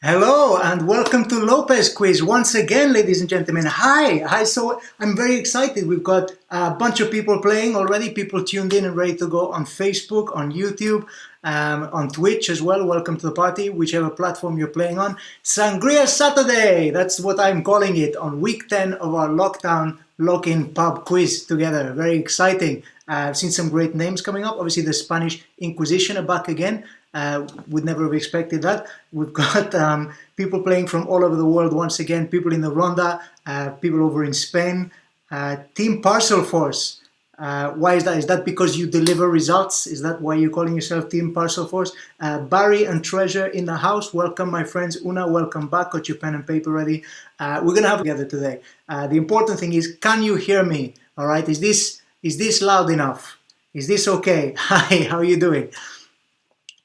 Hello and welcome to Lopez Quiz once again, ladies and gentlemen. Hi. So I'm very excited. We've got a bunch of people playing already, people tuned in and ready to go on Facebook, on YouTube, on Twitch as well. Welcome to the party, whichever platform you're playing on. Sangria Saturday, that's what I'm calling it, on week 10 of our lockdown lock-in pub quiz together. Very exciting. I've seen some great names coming up. Obviously the Spanish Inquisition are back again. Would never have expected that. We've got people playing from all over the world once again, people in the Ronda, people over in Spain. Team Parcel Force. Why is that? Is that because you deliver results? Is that why you're calling yourself Team Parcel Force? Barry and Treasure in the house. Welcome, my friends. Una, welcome back. Got your pen and paper ready. We're going to have together today. The important thing is, can you hear me? All right. Is this loud enough? Is this okay? Hi, how are you doing?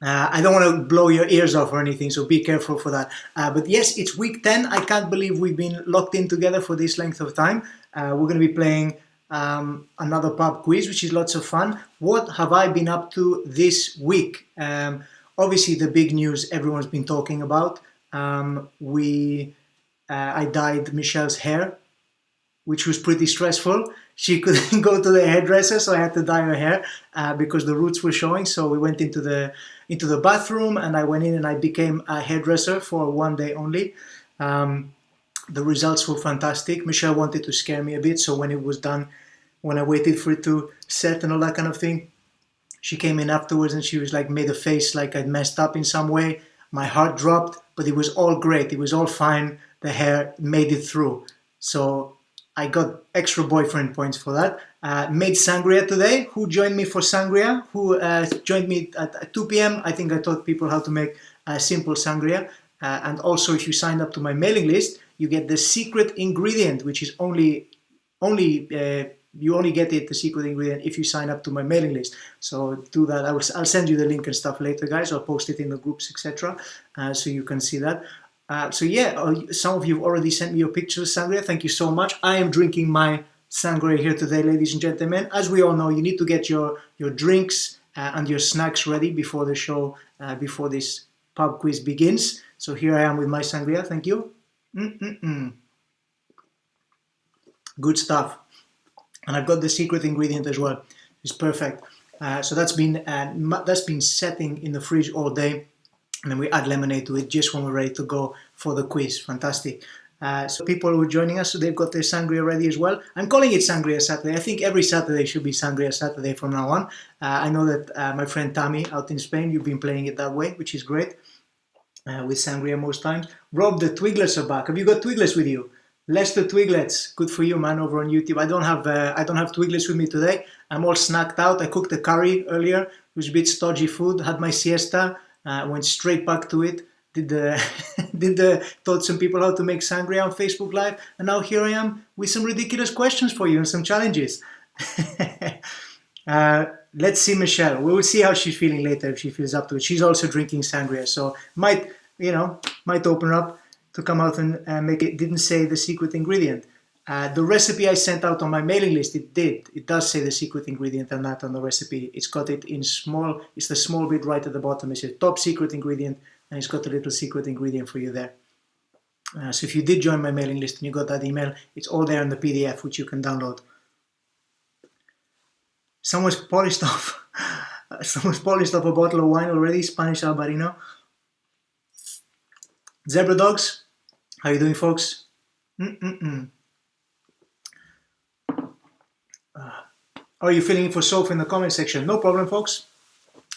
I don't want to blow your ears off or anything, so be careful for that. But yes, it's week 10. I can't believe we've been locked in together for this length of time. We're going to be playing another pub quiz, which is lots of fun. What have I been up to this week? Obviously, the big news everyone's been talking about. I dyed Michelle's hair, which was pretty stressful. She couldn't go to the hairdresser, so I had to dye her hair because the roots were showing. So we went into the bathroom and I went in and I became a hairdresser for one day only. The results were fantastic. Michelle wanted to scare me a bit, so when it was done, when I waited for it to set and all that kind of thing, she came in afterwards and she was like, made a face like I'd messed up in some way. My heart dropped, but it was all great. It was all fine. The hair made it through. So I got extra boyfriend points for that. Made sangria today. Who joined me for sangria? Who joined me at 2 p.m? I think I taught people how to make a simple sangria. And also, if you signed up to my mailing list, you get the secret ingredient, which is you only get it, the secret ingredient, if you sign up to my mailing list. So do that. I'll send you the link and stuff later, guys. I'll post it in the groups, etc. So you can see that. So yeah, some of you have already sent me your pictures of sangria. Thank you so much. I am drinking my sangria here today, ladies and gentlemen. As we all know, you need to get your drinks and your snacks ready before the show, before this pub quiz begins. So here I am with my sangria. Thank you. Good stuff. And I've got the secret ingredient as well. It's perfect. So that's been setting in the fridge all day. And then we add lemonade to it just when we're ready to go for the quiz. Fantastic. So people who are joining us, so they've got their sangria ready as well. I'm calling it Sangria Saturday. I think every Saturday should be Sangria Saturday from now on. I know that my friend Tammy out in Spain, you've been playing it that way, which is great. With sangria most times. Rob, the Twiglets are back. Have you got Twiglets with you? Lester Twiglets, good for you, man, over on YouTube. I don't have Twiglets with me today. I'm all snacked out. I cooked the curry earlier. It was a bit stodgy food. Had my siesta. Went straight back to it. Taught some people how to make sangria on Facebook Live, and now here I am with some ridiculous questions for you and some challenges. Let's see Michelle. We will see how she's feeling later if she feels up to it. She's also drinking sangria, so might open up to come out and make it. Didn't say the secret ingredient. The recipe I sent out on my mailing list, it does say the secret ingredient and that on the recipe. It's got it in small, it's the small bit right at the bottom. It says top secret ingredient, and it's got a little secret ingredient for you there. So if you did join my mailing list and you got that email, it's all there in the PDF, which you can download. Someone's polished off. Someone's polished off a bottle of wine already. Spanish Albarino. Zebra dogs. How you doing, folks? How are you feeling for Sophie in the comment section? No problem, folks.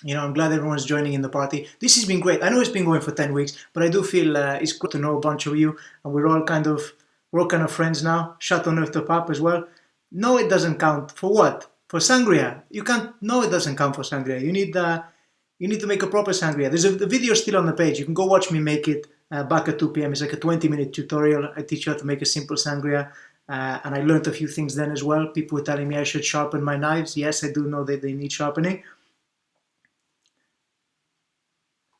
You know, I'm glad everyone's joining in the party. This has been great. I know it's been going for 10 weeks, but I do feel it's good to know a bunch of you, and we're all kind of friends now. Chateau Neuf de Pape as well. No, it doesn't count. For what? For sangria. You can't. No, it doesn't count for sangria. You need to make a proper sangria. There's the video still on the page. You can go watch me make it back at 2 p.m. It's like a 20-minute tutorial. I teach you how to make a simple sangria. And I learned a few things then as well. People were telling me I should sharpen my knives. Yes, I do know that they need sharpening.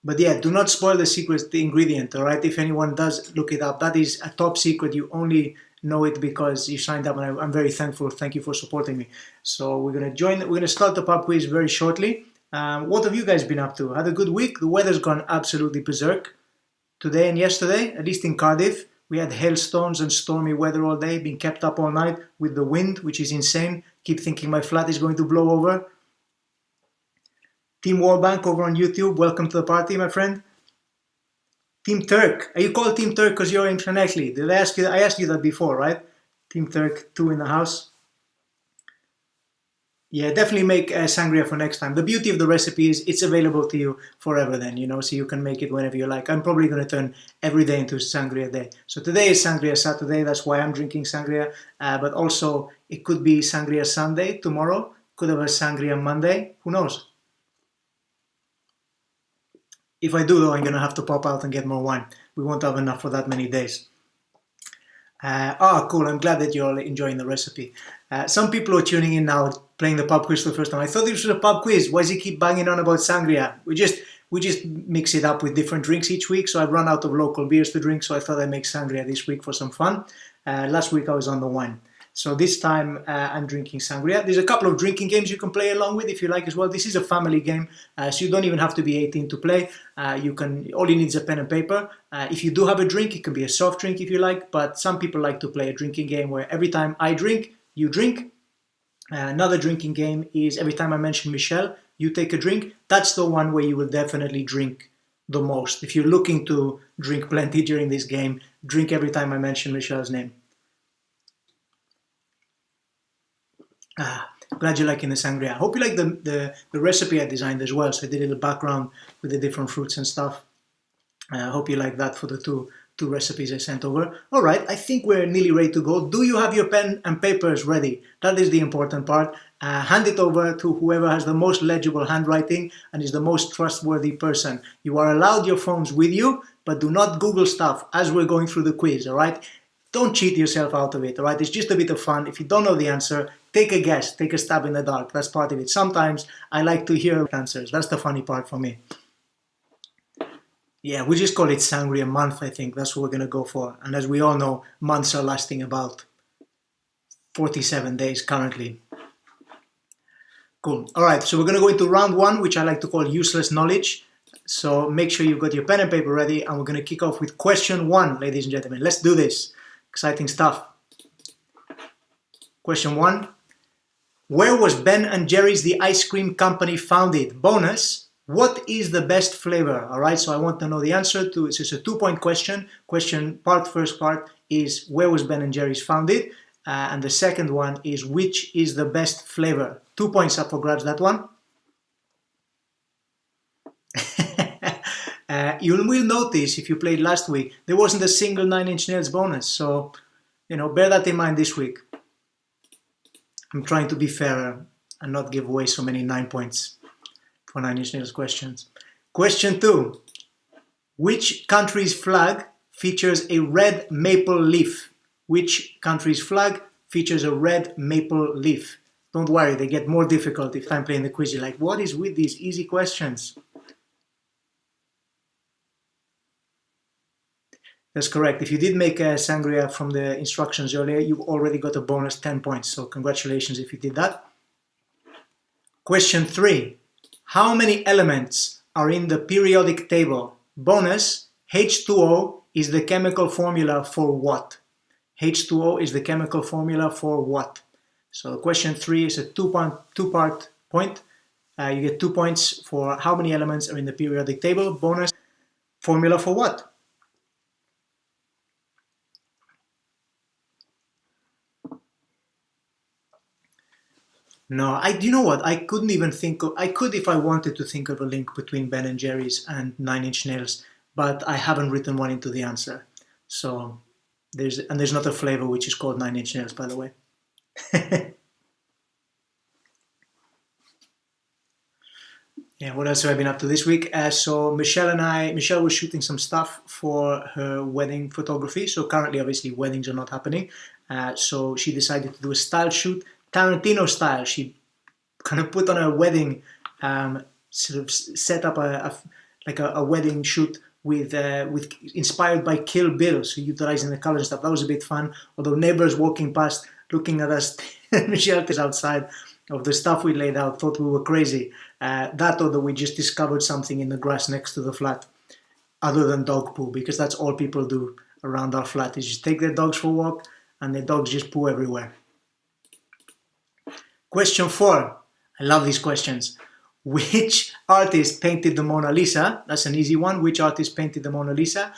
But yeah, do not spoil the secret, the ingredient, all right? If anyone does look it up, that is a top secret. You only know it because you signed up, and I'm very thankful. Thank you for supporting me. So we're going to start the pub quiz very shortly. What have you guys been up to? Had a good week? The weather's gone absolutely berserk today and yesterday, at least in Cardiff. We had hailstones and stormy weather all day, been kept up all night with the wind, which is insane. Keep thinking my flat is going to blow over. Team Wallbank over on YouTube, welcome to the party, my friend. Team Turk, are you called Team Turk because you're internationally? Did I ask you that? I asked you that before, right? Team Turk, 2 in the house. Yeah, definitely make sangria for next time. The beauty of the recipe is it's available to you forever then, you know, so you can make it whenever you like. I'm probably going to turn every day into sangria day. So today is sangria Saturday, that's why I'm drinking sangria. But also, it could be sangria Sunday tomorrow. Could have a sangria Monday. Who knows? If I do, though, I'm going to have to pop out and get more wine. We won't have enough for that many days. Cool. I'm glad that you're all enjoying the recipe. Some people are tuning in now, playing the pub quiz for the first time. I thought this was a pub quiz. Why does he keep banging on about sangria? We just mix it up with different drinks each week. So I've run out of local beers to drink, so I thought I'd make sangria this week for some fun. Last week I was on the wine. So this time I'm drinking sangria. There's a couple of drinking games you can play along with if you like as well. This is a family game, so you don't even have to be 18 to play. All you need is a pen and paper. If you do have a drink, it can be a soft drink if you like, but some people like to play a drinking game where every time I drink, you drink. Another drinking game is every time I mention Michelle, you take a drink. That's the one where you will definitely drink the most. If you're looking to drink plenty during this game, drink every time I mention Michelle's name. Glad you're liking the sangria. I hope you like the recipe I designed as well. So I did a little background with the different fruits and stuff. I hope you like that for the two recipes I sent over. All right, I think we're nearly ready to go. Do you have your pen and papers ready? That is the important part. Hand it over to whoever has the most legible handwriting and is the most trustworthy person. You are allowed your phones with you, but do not Google stuff as we're going through the quiz, all right? Don't cheat yourself out of it, all right? It's just a bit of fun. If you don't know the answer, take a guess, take a stab in the dark. That's part of it. Sometimes I like to hear answers. That's the funny part for me. Yeah, we just call it Sangria Month, I think. That's what we're going to go for. And as we all know, months are lasting about 47 days currently. Cool. All right, so we're going to go into round 1, which I like to call useless knowledge. So make sure you've got your pen and paper ready, and we're going to kick off with question 1, ladies and gentlemen. Let's do this. Exciting stuff. Question 1. Where was Ben & Jerry's the ice cream company founded? Bonus, what is the best flavor? All right, so I want to know the answer to, it's just a 2-point question. First part is where was Ben & Jerry's founded? And the second one is which is the best flavor? 2 points up for grabs, that one. You will notice if you played last week, there wasn't a single 9 Inch Nails bonus. So, you know, bear that in mind this week. I'm trying to be fairer and not give away so many 9 points for 9 Inch Nails questions. Question 2. Which country's flag features a red maple leaf? Which country's flag features a red maple leaf? Don't worry, they get more difficult if I'm playing the quiz. You're like, what is with these easy questions? That's correct. If you did make a sangria from the instructions earlier, you already got a bonus 10 points. So congratulations if you did that. Question 3. How many elements are in the periodic table? Bonus, H2O is the chemical formula for what? H2O is the chemical formula for what? So question 3 is a two-part point. You get 2 points for how many elements are in the periodic table. Bonus, formula for what? No, you know what? I couldn't even think of, I could if I wanted to think of a link between Ben and Jerry's and Nine Inch Nails, but I haven't written one into the answer. So there's not a flavor which is called Nine Inch Nails, by the way. Yeah, what else have I been up to this week? So Michelle was shooting some stuff for her wedding photography. So currently, obviously, weddings are not happening. So she decided to do a style shoot, Tarantino style. She kind of put on a wedding, sort of set up a wedding shoot with inspired by Kill Bill, so utilizing the color and stuff. That was a bit fun. Although neighbors walking past, looking at us, Michelle is outside of the stuff we laid out, thought we were crazy. That or that we just discovered something in the grass next to the flat, other than dog poo, because that's all people do around our flat, is just take their dogs for a walk and their dogs just poo everywhere. Question 4. I love these questions. Which artist painted the Mona Lisa? That's an easy one. Which artist painted the Mona Lisa?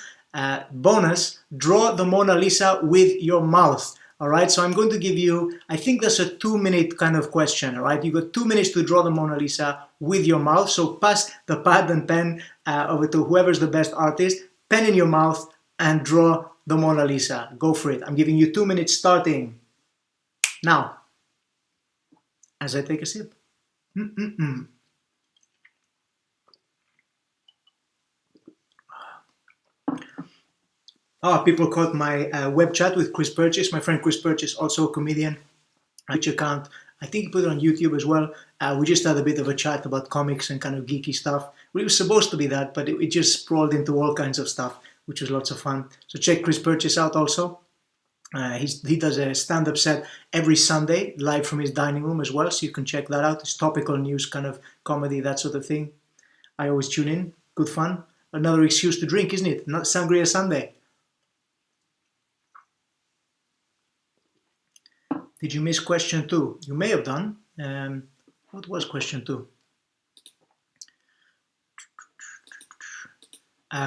Bonus, draw the Mona Lisa with your mouth. All right, so I'm going to give you, I think that's a 2-minute kind of question, all right? You got 2 minutes to draw the Mona Lisa with your mouth, so pass the pad and pen over to whoever's the best artist, pen in your mouth, and draw the Mona Lisa. Go for it. I'm giving you 2 minutes starting now, as I take a sip. People caught my web chat with Chris Purchase. My friend Chris Purchase, also a comedian, which account, I think he put it on YouTube as well. We just had a bit of a chat about comics and kind of geeky stuff. It was supposed to be that, but it just sprawled into all kinds of stuff, which was lots of fun. So check Chris Purchase out also. He does a stand-up set every Sunday, live from his dining room as well, so you can check that out. It's topical news, kind of comedy, that sort of thing. I always tune in. Good fun. Another excuse to drink, isn't it? Not Sangria Sunday. Did you miss question 2? You may have done. What was question 2?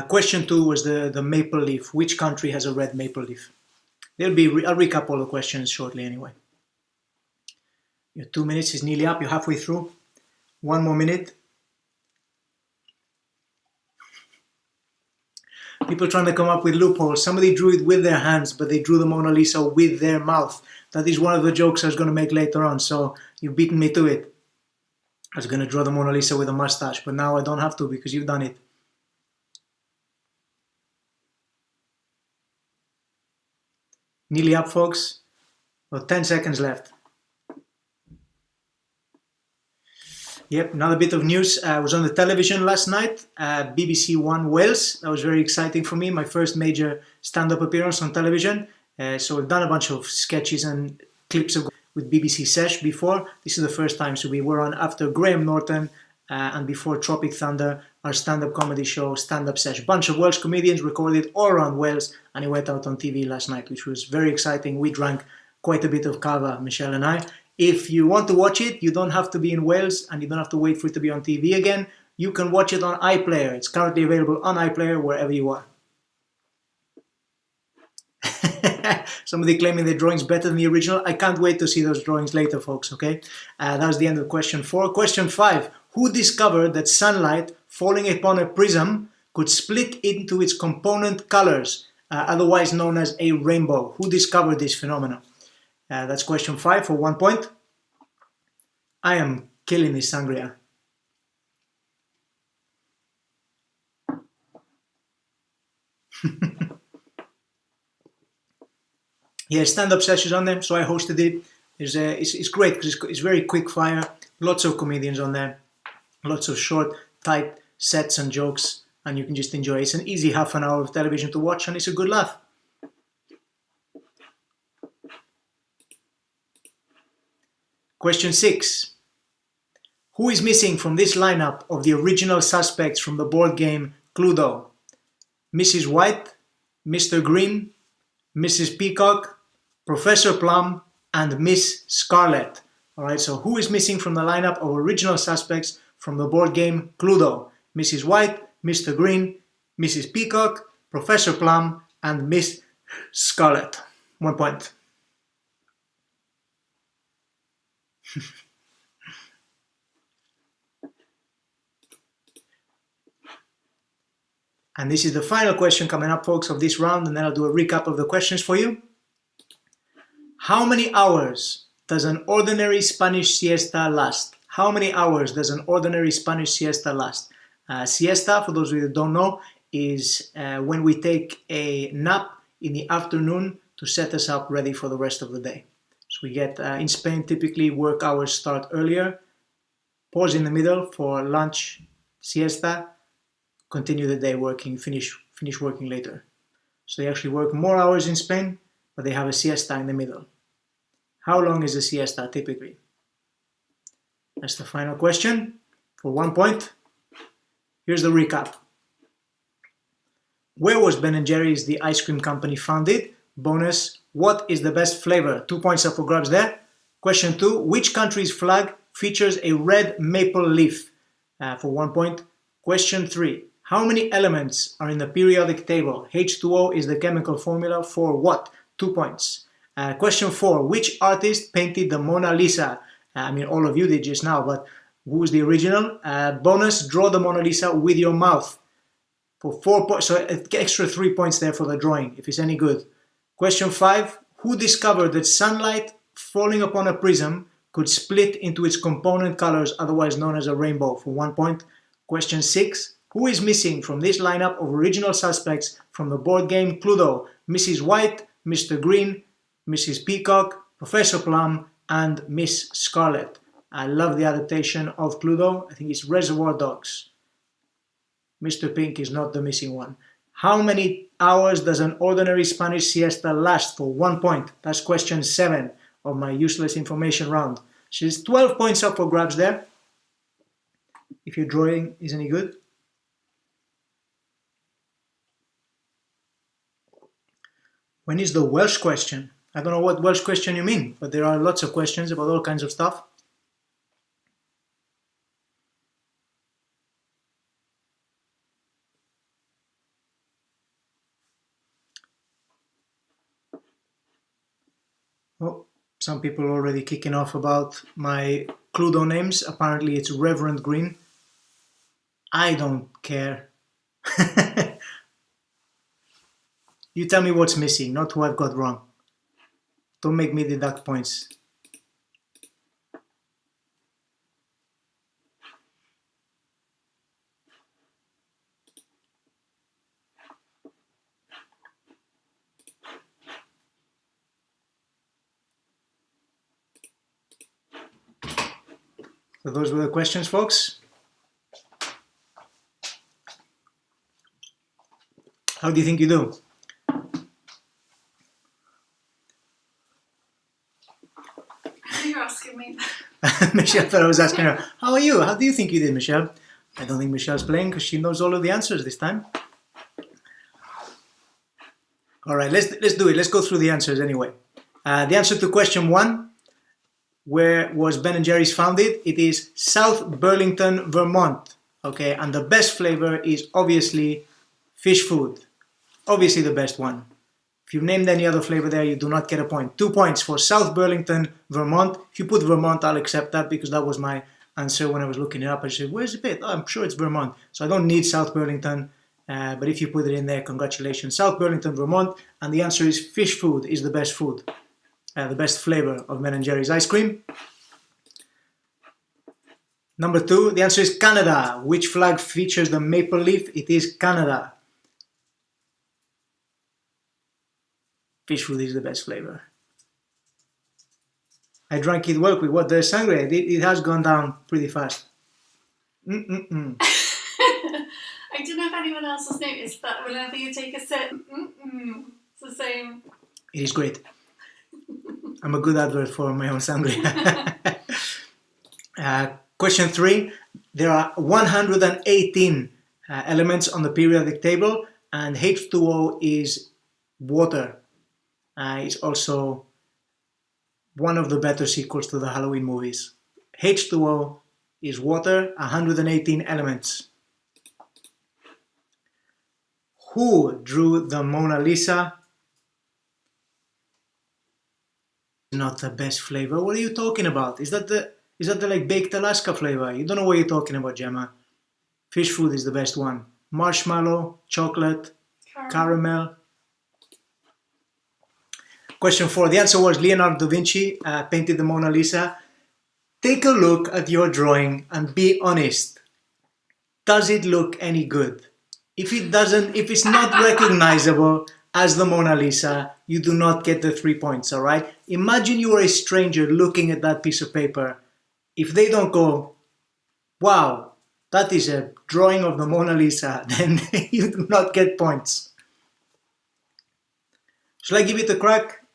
Question 2 was the maple leaf. Which country has a red maple leaf? I'll recap all the questions shortly anyway. Your 2 minutes is nearly up. You're halfway through. 1 more minute. People trying to come up with loopholes. Somebody drew it with their hands, but they drew the Mona Lisa with their mouth. That is one of the jokes I was going to make later on, so you've beaten me to it. I was going to draw the Mona Lisa with a mustache, but now I don't have to because you've done it. Nearly up, folks. About 10 seconds left. Yep, another bit of news. I was on the television last night, BBC One Wales. That was very exciting for me, my first major stand-up appearance on television. So we've done a bunch of sketches and clips with BBC Sesh before. This is the first time, so we were on after Graham Norton and before Tropic Thunder, our stand-up comedy show, Stand-Up Sesh. Bunch of Welsh comedians recorded all around Wales, and it went out on TV last night, which was very exciting. We drank quite a bit of cava, Michelle and I. If you want to watch it, you don't have to be in Wales and you don't have to wait for it to be on TV again. You can watch it on iPlayer. It's currently available on iPlayer wherever you are. Somebody claiming the drawing's better than the original. I can't wait to see those drawings later, folks, okay? That was the end of question 4. Question 5. Who discovered that sunlight falling upon a prism could split into its component colors, otherwise known as a rainbow? Who discovered this phenomenon? That's question 5 for 1 point. I am killing this sangria. Yeah, stand-up sessions on there, so I hosted it. It's great because it's very quick fire. Lots of comedians on there. Lots of short, tight sets and jokes, and you can just enjoy it. It's an easy half an hour of television to watch, and it's a good laugh. Question 6. Who is missing from this lineup of the original suspects from the board game Cluedo? Mrs. White, Mr. Green, Mrs. Peacock, Professor Plum, and Miss Scarlet. All right, so who is missing from the lineup of original suspects from the board game Cluedo? Mrs. White, Mr. Green, Mrs. Peacock, Professor Plum, and Miss Scarlet. 1 point. And this is the final question coming up, folks, of this round, and then I'll do a recap of the questions for you. How many hours does an ordinary Spanish siesta last? How many hours does an ordinary Spanish siesta last? Siesta, for those of you who don't know, is when we take a nap in the afternoon to set us up ready for the rest of the day. So we get, in Spain, typically work hours start earlier, pause in the middle for lunch, siesta, continue the day working, finish working later. So they actually work more hours in Spain, but they have a siesta in the middle. How long is a siesta typically? That's the final question for 1 point. Here's the recap. Where was Ben & Jerry's, the ice cream company, founded? Bonus, what is the best flavor? 2 points up for grabs there. Question 2, which country's flag features a red maple leaf? For 1 point. Question 3, how many elements are in the periodic table? H2O is the chemical formula for what? 2 points. Question 4, which artist painted the Mona Lisa? I mean, all of you did just now, but who's the original? Bonus, draw the Mona Lisa with your mouth. For 4 points, so extra 3 points there for the drawing, if it's any good. Question 5, who discovered that sunlight falling upon a prism could split into its component colors, otherwise known as a rainbow? For 1 point. Question 6, who is missing from this lineup of original suspects from the board game Cluedo? Mrs. White, Mr. Green, Mrs. Peacock, Professor Plum, and Miss Scarlet. I love the adaptation of Cluedo. I think it's Reservoir Dogs. Mr. Pink is not the missing one. How many hours does an ordinary Spanish siesta last? For 1 point. That's question 7 of my useless information round. She's 12 points up for grabs there. If your drawing is any good. When is the Welsh question? I don't know what Welsh question you mean, but there are lots of questions about all kinds of stuff. Oh, some people are already kicking off about my Cluedo names. Apparently it's Reverend Green. I don't care. You tell me what's missing, not who I've got wrong. Don't make me deduct points. So those were the questions, folks. How do you think you do? You're asking me. Michelle thought I was asking her, how are you? How do you think you did, Michelle? I don't think Michelle's playing because she knows all of the answers this time. All right, let's do it. Let's go through the answers anyway. The answer to question 1, where was Ben & Jerry's founded? It is South Burlington, Vermont. Okay, and the best flavor is obviously fish food. Obviously the best one. If you named any other flavor there, you do not get a point. 2 points for South Burlington, Vermont. If you put Vermont, I'll accept that because that was my answer when I was looking it up. I said, where's the bit? Oh, I'm sure it's Vermont. So I don't need South Burlington, but if you put it in there, congratulations. South Burlington, Vermont. And the answer is fish food is the best food. The best flavor of Ben & Jerry's ice cream. Number 2, the answer is Canada. Which flag features the maple leaf? It is Canada. Fish food is the best flavor. I drank it well quick. What, the sangre? It has gone down pretty fast. I don't know if anyone else has noticed that whenever you take a sip, it's the same. It is great. I'm a good advert for my own sangre. Question 3. There are 118 elements on the periodic table, and H2O is water. It's also one of the better sequels to the Halloween movies. H2O is water, 118 elements. Who drew the Mona Lisa? Not the best flavor. What are you talking about? Is that the like baked Alaska flavor? You don't know what you're talking about, Gemma. Fish food is the best one. Marshmallow, chocolate, caramel. Question 4. The answer was Leonardo da Vinci painted the Mona Lisa. Take a look at your drawing and be honest. Does it look any good? If it doesn't, if it's not recognizable as the Mona Lisa, you do not get the 3 points, all right? Imagine you are a stranger looking at that piece of paper. If they don't go, wow, that is a drawing of the Mona Lisa, then you do not get points. Shall I give it a crack?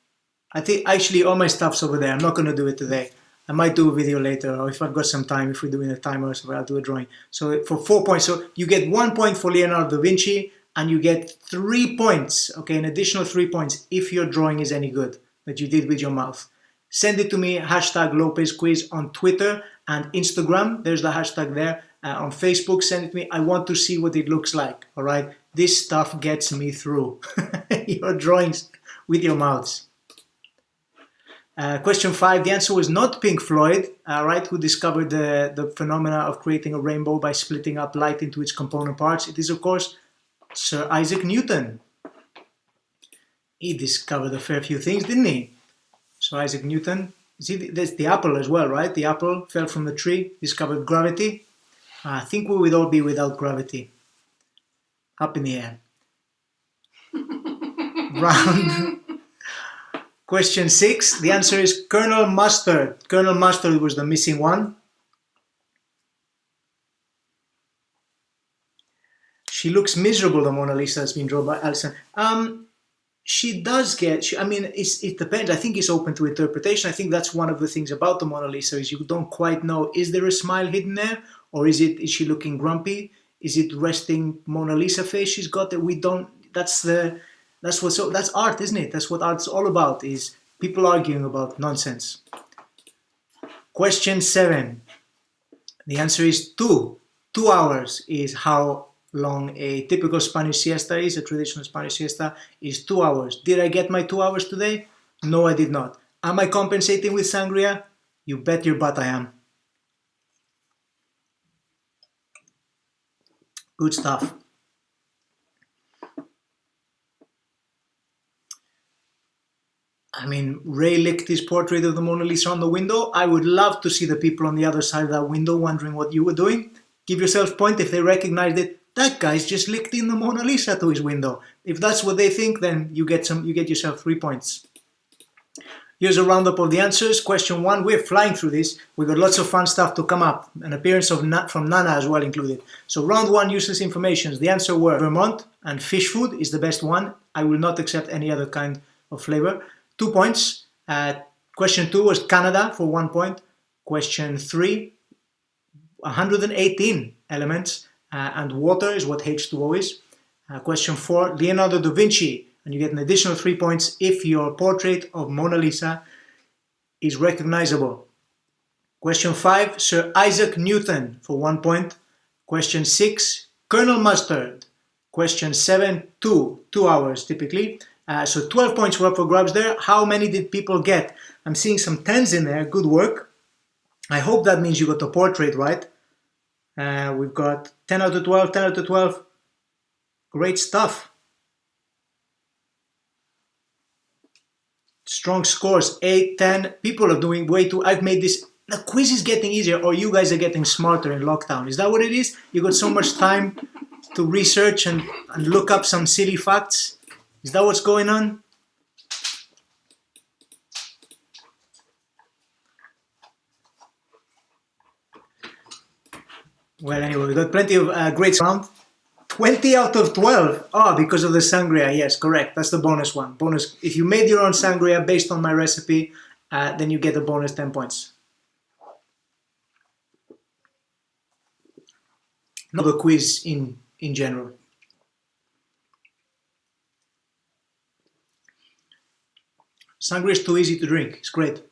I think actually all my stuff's over there. I'm not going to do it today. I might do a video later, or if I've got some time, if we're doing a timer or something, I'll do a drawing. So for 4 points, so you get 1 point for Leonardo da Vinci, and you get 3 points, okay, an additional 3 points if your drawing is any good, that you did with your mouth. Send it to me, hashtag Lopez Quiz on Twitter and Instagram. There's the hashtag there. On Facebook, send it to me. I want to see what it looks like, all right? This stuff gets me through. Your drawings with your mouths. Question 5, the answer was not Pink Floyd, right, who discovered the phenomena of creating a rainbow by splitting up light into its component parts. It is, of course, Sir Isaac Newton. He discovered a fair few things, didn't he? Sir Isaac Newton. See, there's the apple as well, right? The apple fell from the tree, discovered gravity. I think we would all be without gravity. Up in the air. Round. Question 6, the answer is Colonel Mustard. Colonel Mustard was the missing one. She looks miserable, the Mona Lisa has been drawn by Alison. She does get, I mean, it depends. I think it's open to interpretation. I think that's one of the things about the Mona Lisa is you don't quite know, is there a smile hidden there? Or is she looking grumpy? Is it resting Mona Lisa face she's got that we don't, that's art, isn't it? That's what art's all about, is people arguing about nonsense. Question 7. The answer is 2. 2 hours is how long a typical Spanish siesta is. A traditional Spanish siesta is 2 hours. Did I get my 2 hours today? No, I did not. Am I compensating with sangria? You bet your butt I am. Good stuff. I mean, Ray licked his portrait of the Mona Lisa on the window. I would love to see the people on the other side of that window wondering what you were doing. Give yourself a point if they recognized it. That guy's just licked in the Mona Lisa to his window. If that's what they think, then you get yourself 3 points. Here's a roundup of the answers. Question 1, we're flying through this. We've got lots of fun stuff to come up. An appearance from Nana as well included. So round 1, useless informations. The answer were Vermont, and fish food is the best one. I will not accept any other kind of flavor. 2 points. Question 2 was Canada for 1 point. Question 3, 118 elements, and water is what H2O is. Question 4, Leonardo da Vinci, and you get an additional 3 points if your portrait of Mona Lisa is recognizable. Question 5, Sir Isaac Newton for 1 point. Question 6, Colonel Mustard. Question 7, 2 hours typically. So 12 points were up for grabs there. How many did people get? I'm seeing some 10s in there. Good work. I hope that means you got the portrait right. We've got 10 out of 12, 10 out of 12. Great stuff. Strong scores, 8, 10. People are doing way too... I've made this... The quiz is getting easier, or you guys are getting smarter in lockdown. Is that what it is? You got so much time to research and look up some silly facts? Is that what's going on? Well, anyway, we got plenty of great round. 20 out of 12. Oh, because of the sangria. Yes, correct. That's the bonus one. Bonus. If you made your own sangria based on my recipe, then you get a bonus 10 points. Not the quiz in general. Sangria is too easy to drink. It's great.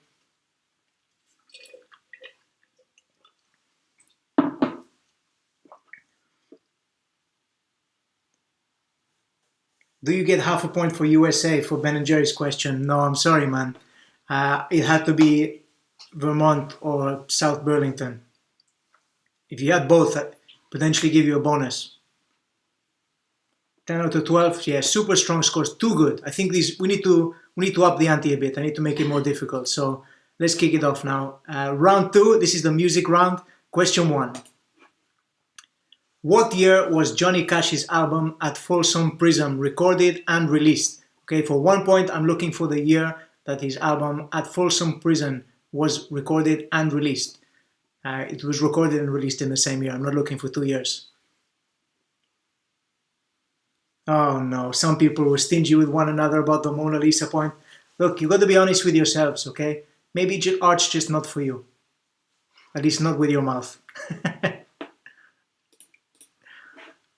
Do you get half a point for USA for Ben and Jerry's question? No, I'm sorry, man. It had to be Vermont or South Burlington. If you had both, I'd potentially give you a bonus. 10 out of 12, yeah, super strong scores, too good. I think these we need to up the ante a bit. I need to make it more difficult. So let's kick it off now. Round 2, this is the music round. Question 1. What year was Johnny Cash's album At Folsom Prism recorded and released? Okay, for 1 point, I'm looking for the year that his album At Folsom Prison was recorded and released. It was recorded and released in the same year. I'm not looking for 2 years. Oh no, some people were stingy with one another about the Mona Lisa point. Look, you got to be honest with yourselves, okay? Maybe art's just not for you. At least not with your mouth.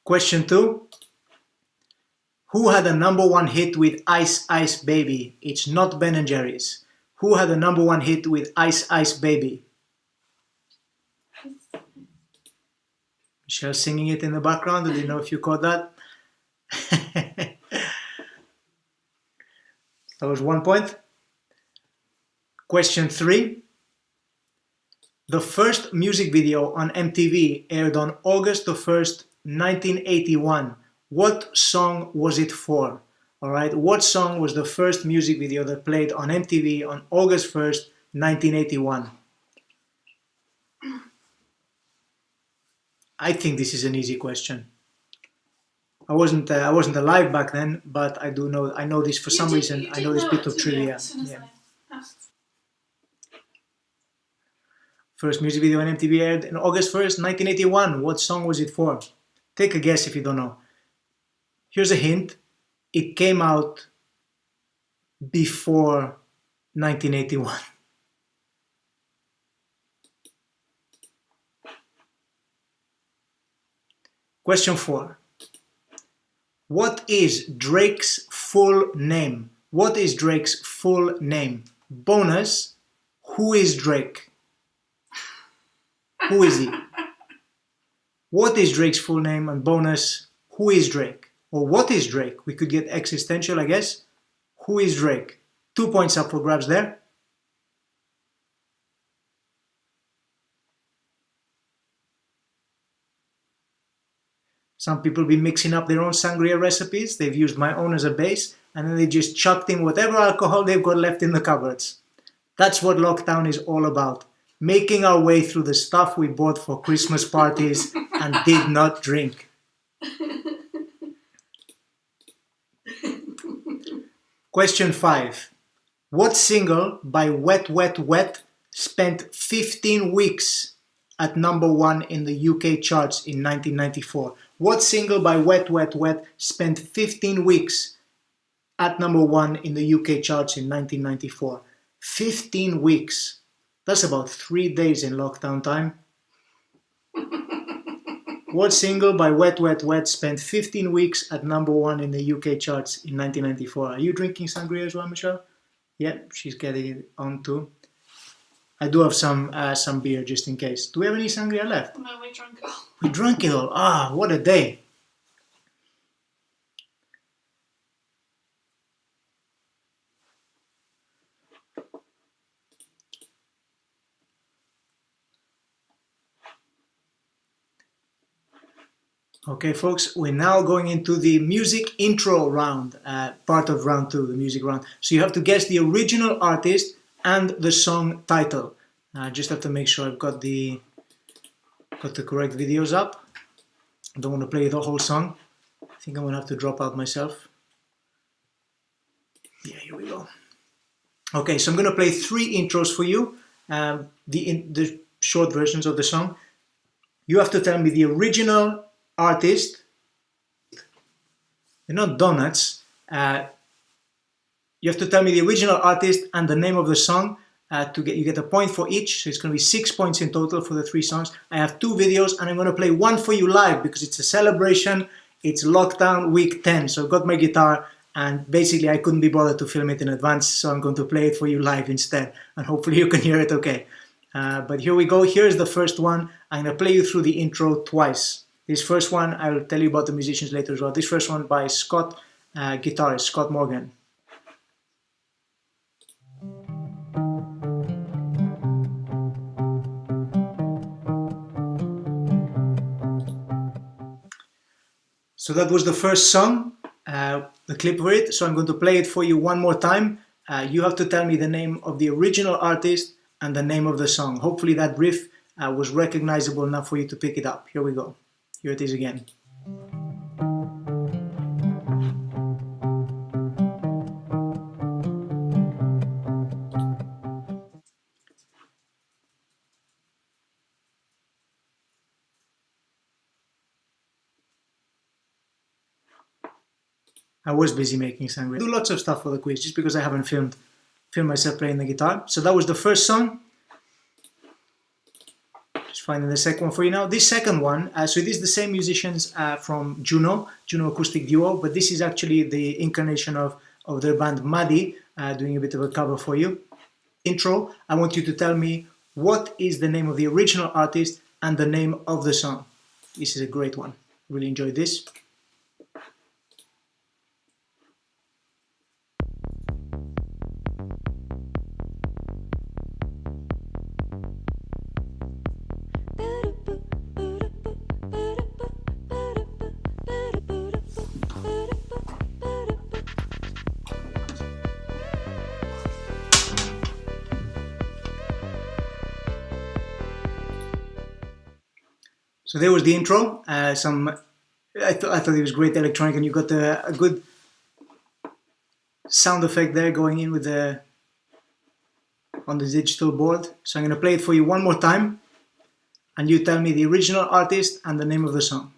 Question 2. Who had a #1 hit with Ice Ice Baby? It's not Ben and Jerry's. Who had a #1 hit with Ice Ice Baby? Michelle singing it in the background. I didn't know if you caught that. That was 1 point. Question 3. The first music video on MTV aired on August the 1st, 1981. What song was it for? Alright, what song was the first music video that played on MTV on August 1st, 1981? I think this is an easy question. I wasn't alive back then, but I know this for some reason. I know this bit of trivia. Yeah. First music video on MTV aired on August 1st, 1981. What song was it for? Take a guess if you don't know. Here's a hint. It came out before 1981. Question 4. What is Drake's full name? What is Drake's full name? Bonus, who is Drake? Who is he? What is Drake's full name? And bonus, who is Drake? Or what is Drake? We could get existential, I guess. Who is Drake? 2 points up for grabs there. Some people be mixing up their own sangria recipes. They've used my own as a base, and then they just chucked in whatever alcohol they've got left in the cupboards. That's what lockdown is all about. Making our way through the stuff we bought for Christmas parties and did not drink. Question 5. What single by Wet Wet Wet spent 15 weeks at #1 in the UK charts in 1994? What single by Wet Wet Wet spent 15 weeks at #1 in the UK charts in 1994? 15 weeks. That's about 3 days in lockdown time. What single by Wet Wet Wet spent 15 weeks at #1 in the UK charts in 1994? Are you drinking sangria as well, Michelle? Yeah, she's getting it on too. I do have some beer just in case. Do we have any sangria left? No, we drank it all. We drank it all. Ah, what a day. Okay, folks, we're now going into the music intro round, part of round 2, the music round. So you have to guess the original artist and the song title. Just have to make sure I've got the correct videos up. I don't want to play the whole song. I think I'm going to have to drop out myself. Yeah, here we go. Okay, so I'm going to play 3 intros for you, the short versions of the song. You have to tell me the original artist. They're not donuts. You have to tell me the original artist and the name of the song. You get a point for each, so it's going to be 6 points in total for the 3 songs. I have 2 videos, and I'm going to play one for you live because it's a celebration. It's lockdown week 10, so I've got my guitar, and basically I couldn't be bothered to film it in advance, so I'm going to play it for you live instead, and hopefully you can hear it okay. But here we go. Here's the first one. I'm going to play you through the intro twice. This first one, I'll tell you about the musicians later as well. This first one by Scott guitarist, Scott Morgan. So that was the first song, the clip for it. So I'm going to play it for you one more time. You have to tell me the name of the original artist and the name of the song. Hopefully that riff was recognizable enough for you to pick it up. Here we go. Here it is again. I was busy making sangria. I do lots of stuff for the quiz just because I haven't filmed myself playing the guitar. So that was the first song. Just finding the second one for you now. This second one, so it is the same musicians from Juno Acoustic Duo, but this is actually the incarnation of their band Maddie, doing a bit of a cover for you. Intro, I want you to tell me what is the name of the original artist and the name of the song. This is a great one. Really enjoyed this. So there was the intro. I thought it was great electronic, and you got a good sound effect there going in with on the digital board. So I'm going to play it for you one more time, and you tell me the original artist and the name of the song.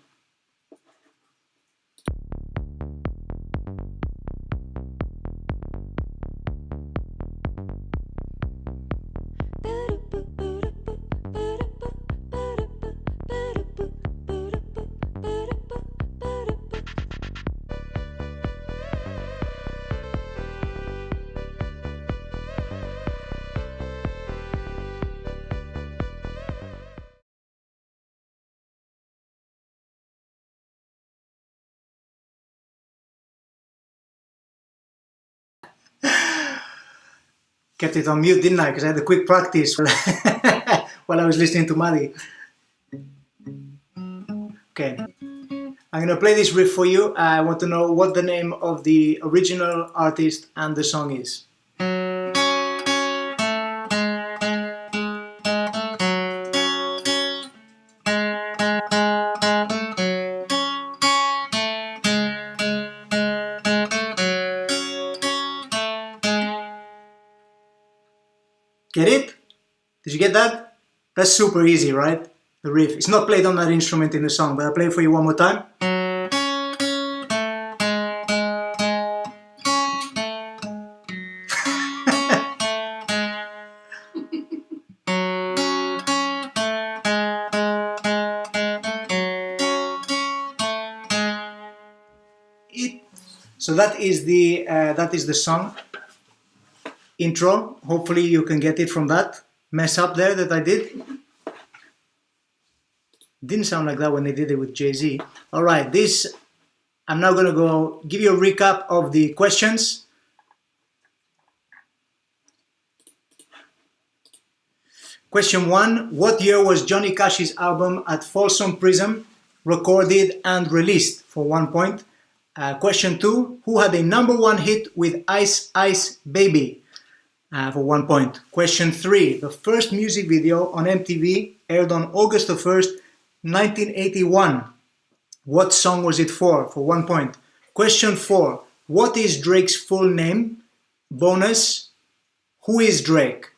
Kept it on mute, didn't I? Because I had a quick practice while I was listening to Maddie. Okay, I'm gonna play this riff for you. I want to know what the name of the original artist and the song is. Get it? Did you get that? That's super easy, right? The riff. It's not played on that instrument in the song, but I'll play it for you one more time. So that is the song intro. Hopefully you can get it from that mess up there that I did. Didn't sound like that when they did it with Jay-Z. All right, I'm now gonna go give you a recap of the questions. Question 1, what year was Johnny Cash's album At Folsom PRISM recorded and released? For 1 point. Question 2, who had a #1 hit with Ice Ice Baby? For 1 point. Question 3, the first music video on MTV aired on August the 1st, 1981. What song was it for? For 1 point. Question 4, what is Drake's full name? Bonus, who is Drake?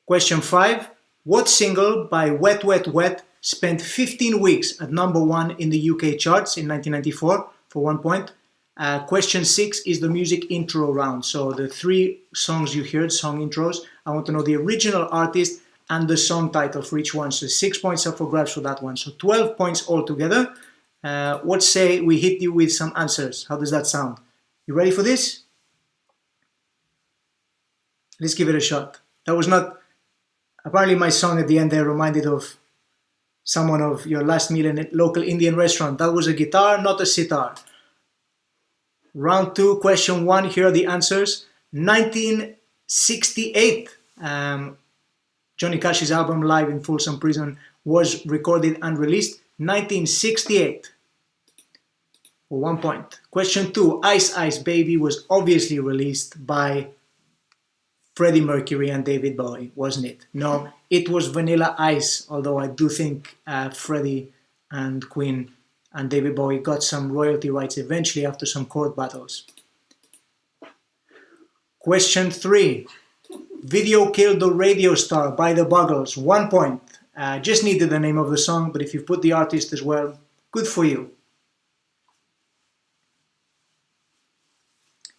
Question 5, what single by Wet Wet Wet spent 15 weeks at #1 in the UK charts in 1994? For 1 point. Question 6 is the music intro round. So the 3 songs you heard, song intros, I want to know the original artist and the song title for each one. So 6 points up for grabs for that one. So 12 points altogether. What say we hit you with some answers? How does that sound? You ready for this? Let's give it a shot. That was not... Apparently my song at the end there reminded of someone of your last meal in a local Indian restaurant. That was a guitar, not a sitar. Round 2, question 1, here are the answers. 1968, Johnny Cash's album Live in Folsom Prison was recorded and released. 1968. For 1 point. Question 2, Ice Ice Baby was obviously released by Freddie Mercury and David Bowie, wasn't it? No, it was Vanilla Ice, although I do think Freddie and Queen and David Bowie got some royalty rights eventually after some court battles. Question 3, Video Killed the Radio Star by the Buggles, 1 point. Just needed the name of the song, but if you put the artist as well, good for you.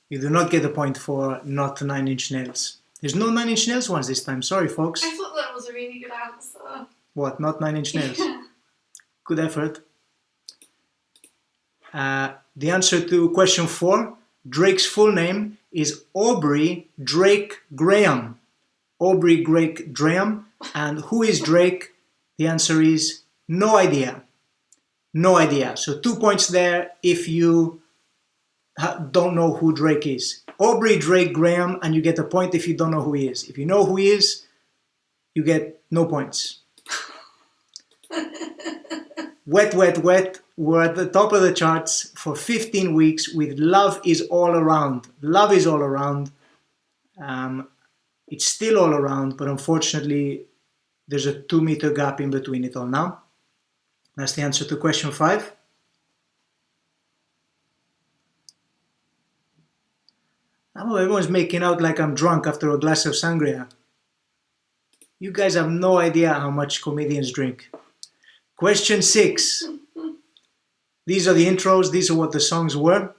You do not get a point for not 9 Inch Nails. There's no 9 Inch Nails ones this time, sorry folks. I thought that was a really good answer. What, not 9 Inch Nails? Yeah. Good effort. The answer to question 4, Drake's full name is Aubrey Drake Graham. Aubrey Drake Graham. And who is Drake? The answer is no idea. No idea. So 2 points there if you don't know who Drake is. Aubrey Drake Graham, and you get a point if you don't know who he is. If you know who he is, you get no points. Wet, Wet, Wet were at the top of the charts for 15 weeks with Love Is All Around. Love Is All Around. It's still all around, but unfortunately there's a 2-meter gap in between it all now. That's the answer to question 5. Now everyone's making out like I'm drunk after a glass of sangria. You guys have no idea how much comedians drink. Question 6. These are the intros, these are what the songs were.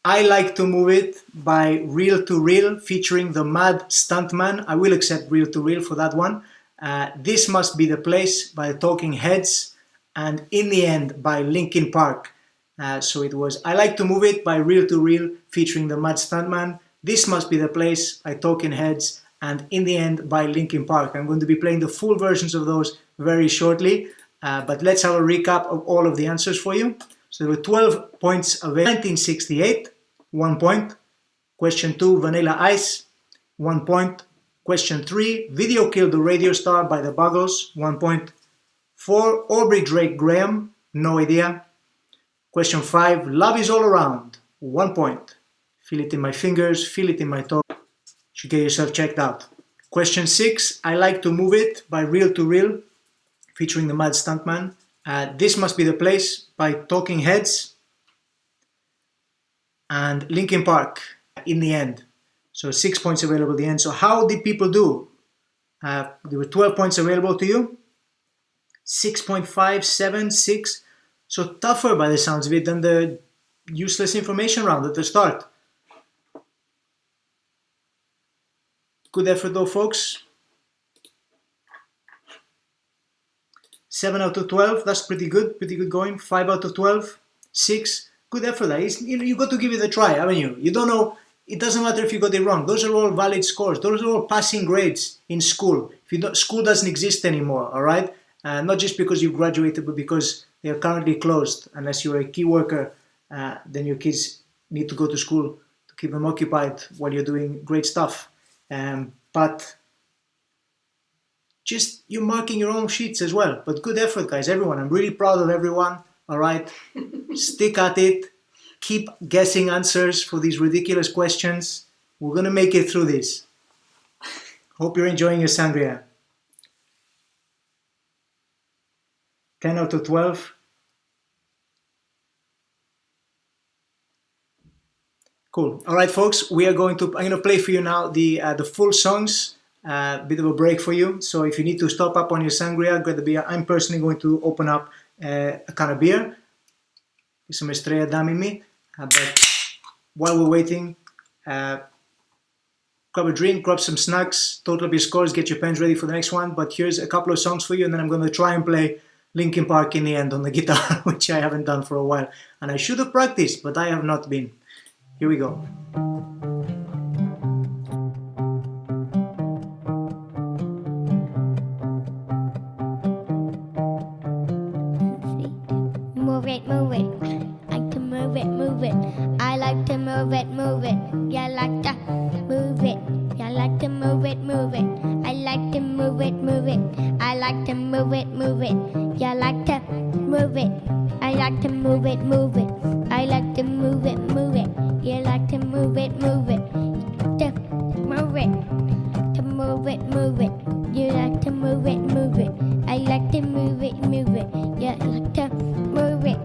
I Like to Move It by Reel to Reel featuring the Mad Stuntman. I will accept Reel to Reel for that one. This Must Be the Place by the Talking Heads, and In the End by Linkin Park. So it was I Like to Move It by Reel to Reel featuring the Mad Stuntman, This Must Be the Place by Talking Heads, and In the End by Linkin Park. I'm going to be playing the full versions of those very shortly, but let's have a recap of all of the answers for you. So there were 12 points available. 1968, 1 point. Question 2, Vanilla Ice, 1 point. Question 3, Video Killed the Radio Star by the Buggles, 1 point. 4, Aubrey Drake Graham, no idea. Question 5, Love Is All Around, 1 point. Feel it in my fingers, feel it in my toe. Should get yourself checked out. Question 6, I Like to Move It by Reel to Reel featuring the Mad Stuntman. This Must Be the Place by Talking Heads, and Linkin Park, In the End. So 6 points available at the end. So how did people do? There were 12 points available to you. 6.5, 7, 6. So tougher by the sounds of it than the useless information round at the start. Good effort though, folks. 7 out of 12, that's pretty good going. 5 out of 12, 6, good effort. You got to give it a try, haven't you? You don't know, it doesn't matter if you got it wrong. Those are all valid scores. Those are all passing grades in school. If you don't, school doesn't exist anymore, all right? Not just because you graduated, but because they are currently closed. Unless you're a key worker, then your kids need to go to school to keep them occupied while you're doing great stuff. But just you're marking your own sheets as well. But good effort, guys, everyone. I'm really proud of everyone, all right? Stick at it. Keep guessing answers for these ridiculous questions. We're going to make it through this. Hope you're enjoying your sangria. 10 out of 12. Cool. All right, folks, I'm going to play for you now the full songs. Bit of a break for you. So if you need to stop up on your sangria, grab the beer. I'm personally going to open up a can of beer. Some Estrella Damm in me. But while we're waiting, grab a drink, grab some snacks, total up your scores, get your pens ready for the next one. But here's a couple of songs for you, and then I'm going to try and play Linkin Park In the End on the guitar, which I haven't done for a while. And I should have practiced, but I have not been. Here we go. Move it, move it. I can move it, move it. move it, move it. You like to move it. You like to move it, move it. I like to move it, move it. I like to move it, move it. You like to move it. I like to move it, move it. I like to move it, move it. You like to move it, move it. To move it. To move it, move it. You like to move it, move it. I like to move it, move it. You like to move it.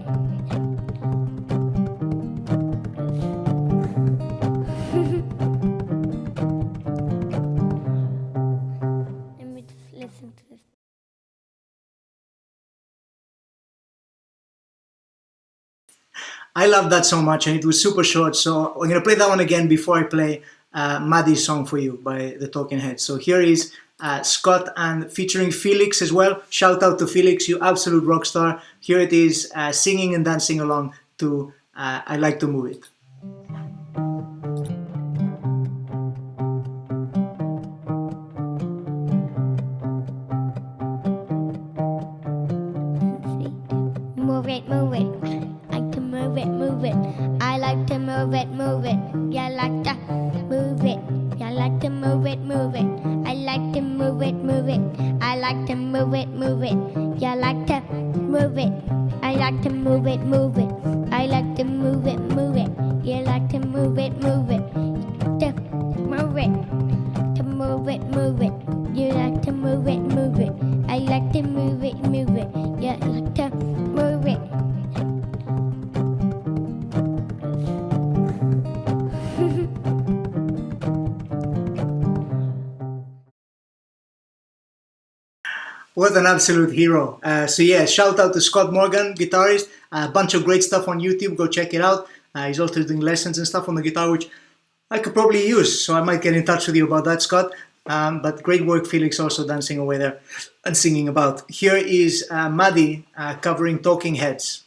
Let me just listen to this. I love that so much, and it was super short, so I'm gonna play that one again before I play Maddie's song for you by the Talking Heads. So here is Scott and featuring Felix as well. Shout out to Felix, you absolute rock star. Here it is, singing and dancing along to I Like to Move It. Move it, move it. I like to move it, move it. I like to move it, move it. You like to move it. You like to move it, move it. I like to move it, move it. I like to move it, move it. You like to move it. I like to move it, move it. I like to move it, move it. You like to move it, move it. To move it. To move it, move it. You like to move it, move it. I like to move it, move it. You like to move it. What an absolute hero. So yeah, shout out to Scott Morgan, guitarist. A bunch of great stuff on YouTube, go check it out. He's also doing lessons and stuff on the guitar, which I could probably use, so I might get in touch with you about that, Scott. But great work, Felix, also dancing away there and singing about. Here is Maddie covering Talking Heads.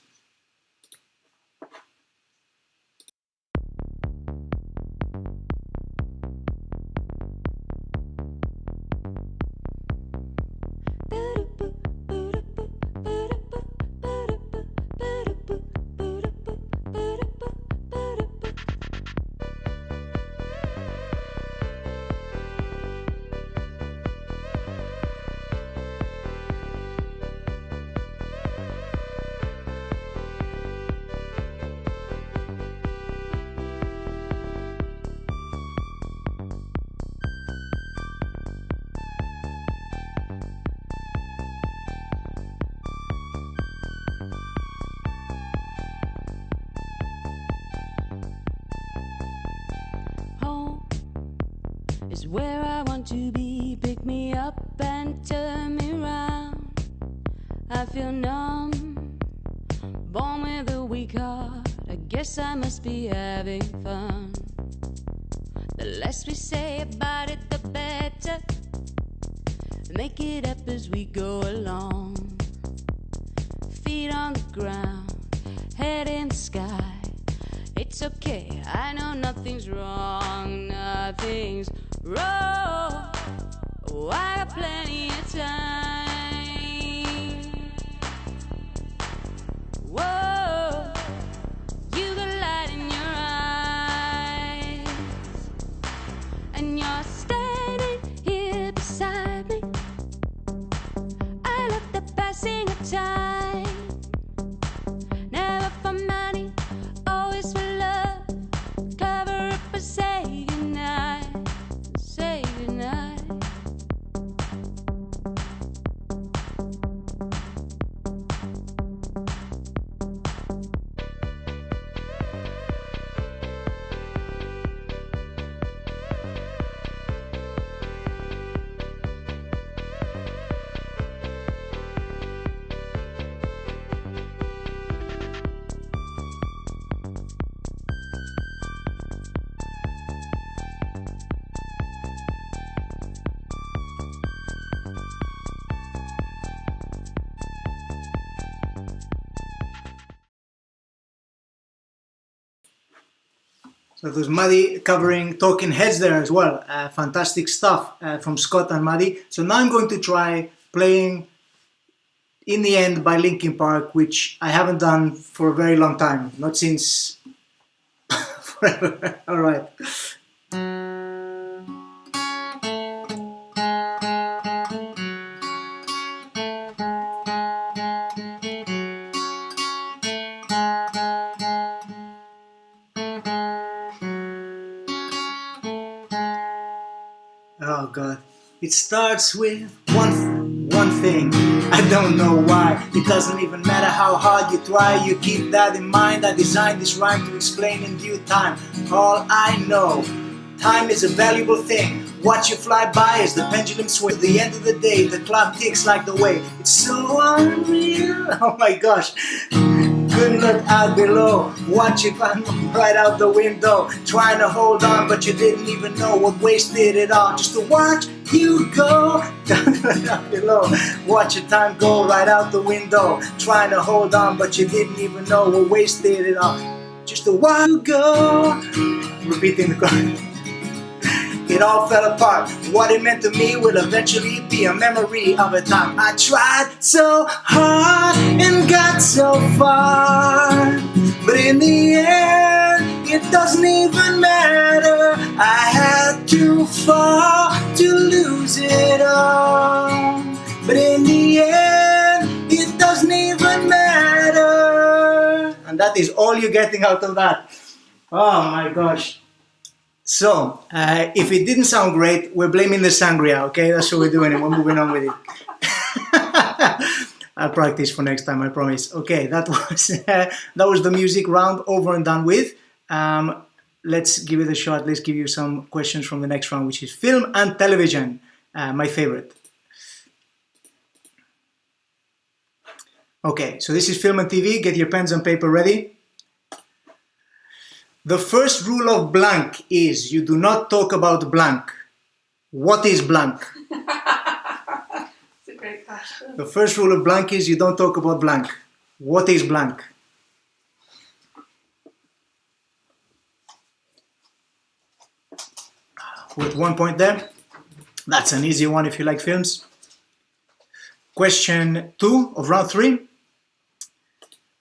Is where I want to be. Pick me up and turn me round. I feel numb, born with a weak heart. I guess I must be having fun. The less we say about it, the better. Make it up as we go along. Feet on the ground, head in the sky. It's okay, I know nothing's wrong, nothing's wrong. Oh, I got plenty of time. Whoa, you got light in your eyes, and you're standing here beside me. I love the passing of time, never for money, always for love. Cover up and say goodnight, say goodnight. So it was Maddie covering Talking Heads there as well. Fantastic stuff from Scott and Maddie. So now I'm going to try playing In the End by Linkin Park, which I haven't done for a very long time. Not since forever. All right. Oh God. It starts with one thing. I don't know why. It doesn't even matter how hard you try. You keep that in mind. I designed this rhyme to explain in due time. All I know, time is a valuable thing. Watch you fly by as the pendulum swings. At the end of the day, the clock ticks like the way. It's so unreal. Oh my gosh. Couldn't look out below. Watch it run right out the window. Trying to hold on, but you didn't even know what wasted it all. Just to watch you go down below. Watch your time go right out the window. Trying to hold on, but you didn't even know what wasted it all. Just to watch you go. Repeating the chorus. It all fell apart. What it meant to me will eventually be a memory of a time I tried so hard and got so far. But in the end, it doesn't even matter. I had to fall to lose it all. But in the end, it doesn't even matter. And that is all you're getting out of that. Oh my gosh. So, if it didn't sound great, we're blaming the sangria, okay? That's what we're doing and we're moving on with it. I'll practice for next time, I promise. Okay, that was the music round over and done with. Let's give it a shot. Let's give you some questions from the next round, which is film and television, my favorite. Okay, so this is film and TV. Get your pens and paper ready. The first rule of blank is you do not talk about blank. What is blank? It's a great question. The first rule of blank is you don't talk about blank. What is blank? With 1 point there. That's an easy one if you like films. Question 2 of round 3.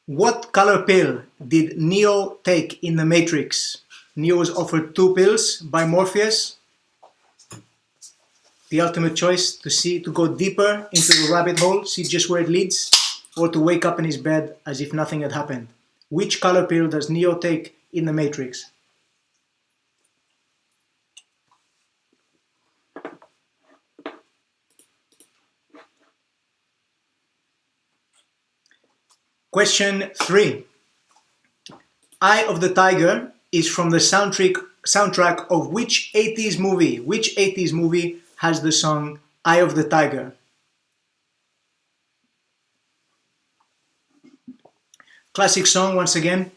What color pill did Neo take in the Matrix? Neo was offered 2 pills by Morpheus. The ultimate choice to go deeper into the rabbit hole, see just where it leads, or to wake up in his bed as if nothing had happened. Which color pill does Neo take in the Matrix? Question 3. Eye of the Tiger is from the soundtrack of which 80s movie? Which 80s movie has the song Eye of the Tiger? Classic song once again.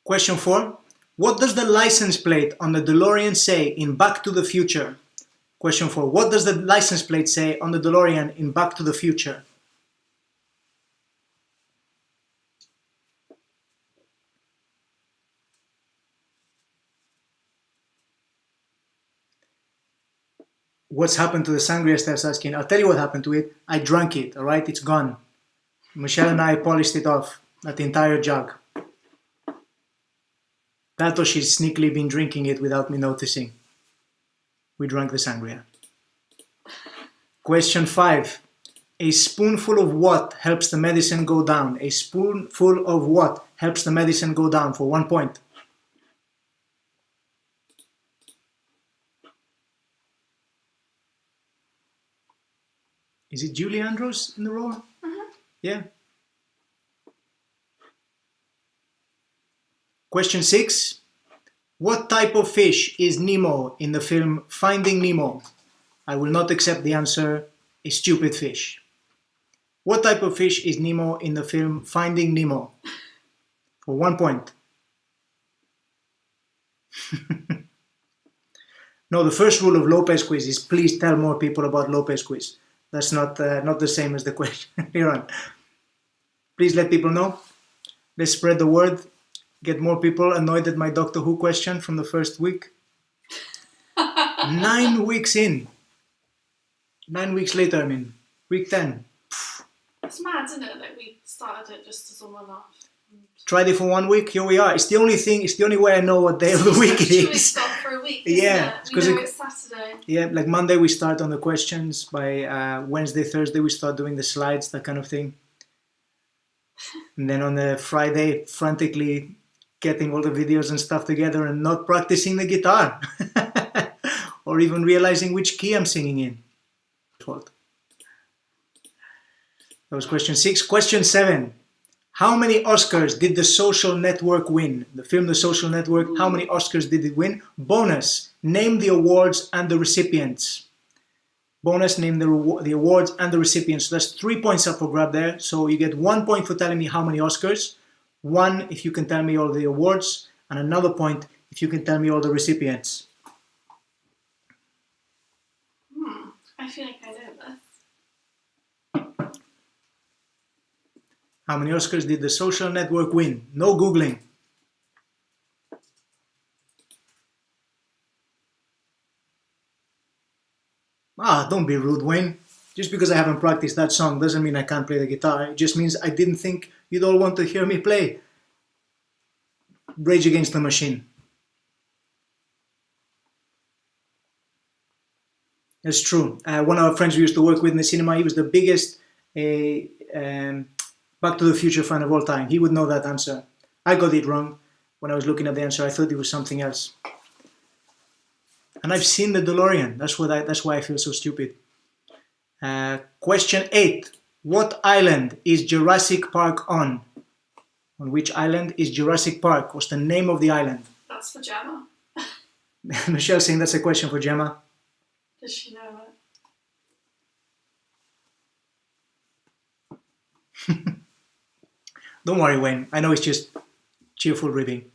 Question 4. What does the license plate on the DeLorean say in Back to the Future? Question 4. What does the license plate say on the DeLorean in Back to the Future? What's happened to the sangria, Steph's asking. I'll tell you what happened to it. I drank it, alright? It's gone. Michelle and I polished it off, that entire jug. That or she's sneakily been drinking it without me noticing. We drank the sangria. Question 5. A spoonful of what helps the medicine go down? A spoonful of what helps the medicine go down for 1 point? Is it Julie Andrews in the role? Mm-hmm. Yeah. Question 6. What type of fish is Nemo in the film Finding Nemo? I will not accept the answer, a stupid fish. What type of fish is Nemo in the film Finding Nemo? For 1 point. No, the first rule of Lopez quiz is please tell more people about Lopez quiz. That's not the same as the question here on. Please let people know. Let's spread the word. Get more people annoyed at my Doctor Who question from the first week. 9 weeks in. 9 weeks later, I mean, week 10. It's mad, isn't it, that we started it just as a one-off. Tried it for 1 week, here we are. It's the only thing, it's the only way I know what day of the week it Actually is. stop for a week, isn't Yeah, it? We know it's Saturday. Yeah, like Monday we start on the questions, by Wednesday, Thursday we start doing the slides, that kind of thing. And then on the Friday, frantically getting all the videos and stuff together and not practicing the guitar. Or even realizing which key I'm singing in. That was question 6. Question 7. How many Oscars did The Social Network win? The film The Social Network, how many Oscars did it win? Bonus, name the awards and the recipients. Bonus, name the awards and the recipients. So that's 3 points up for grab there. So you get 1 point for telling me how many Oscars, 1 if you can tell me all the awards, and another point if you can tell me all the recipients. I feel like I know this. How many Oscars did The Social Network win? No Googling. Don't be rude, Wayne. Just because I haven't practiced that song doesn't mean I can't play the guitar. It just means I didn't think you'd all want to hear me play Rage Against the Machine. That's true. One of our friends we used to work with in the cinema, he was the biggest Back to the Future fan of all time. He would know that answer. I got it wrong. When I was looking at the answer, I thought it was something else. And I've seen the DeLorean. That's why I feel so stupid. Question 8. What island is Jurassic Park on? On which island is Jurassic Park? What's the name of the island? That's for Gemma. Michelle's saying that's a question for Gemma. Does she know it? Don't worry, Wayne. I know it's just cheerful ribbing.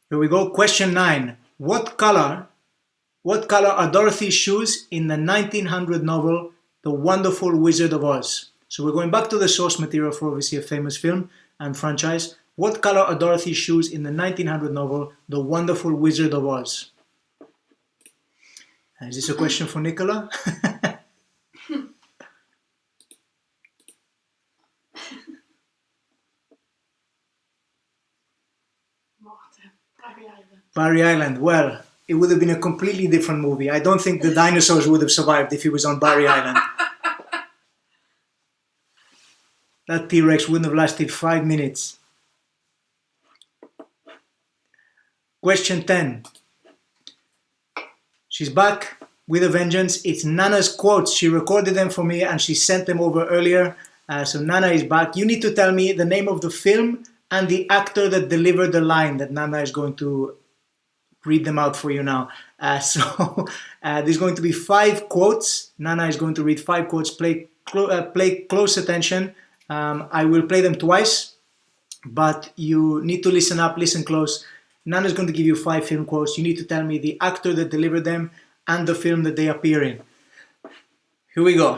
Here we go. Question 9. What color are Dorothy's shoes in the 1900 novel, The Wonderful Wizard of Oz? So we're going back to the source material for obviously a famous film and franchise. What color are Dorothy's shoes in the 1900 novel, The Wonderful Wizard of Oz? Is this a question for Nicola? Barry Island. Barry Island. Well, it would have been a completely different movie. I don't think the dinosaurs would have survived if it was on Barry Island. That T-Rex wouldn't have lasted 5 minutes. Question 10. She's back with a vengeance. It's Nana's quotes. She recorded them for me and she sent them over earlier. So Nana is back. You need to tell me the name of the film and the actor that delivered the line that Nana is going to read them out for you now. There's going to be 5 quotes. Nana is going to read 5 quotes. Play close attention. I will play them twice, but you need to listen up, listen close. Nana is going to give you 5 film quotes. You need to tell me the actor that delivered them and the film that they appear in. Here we go.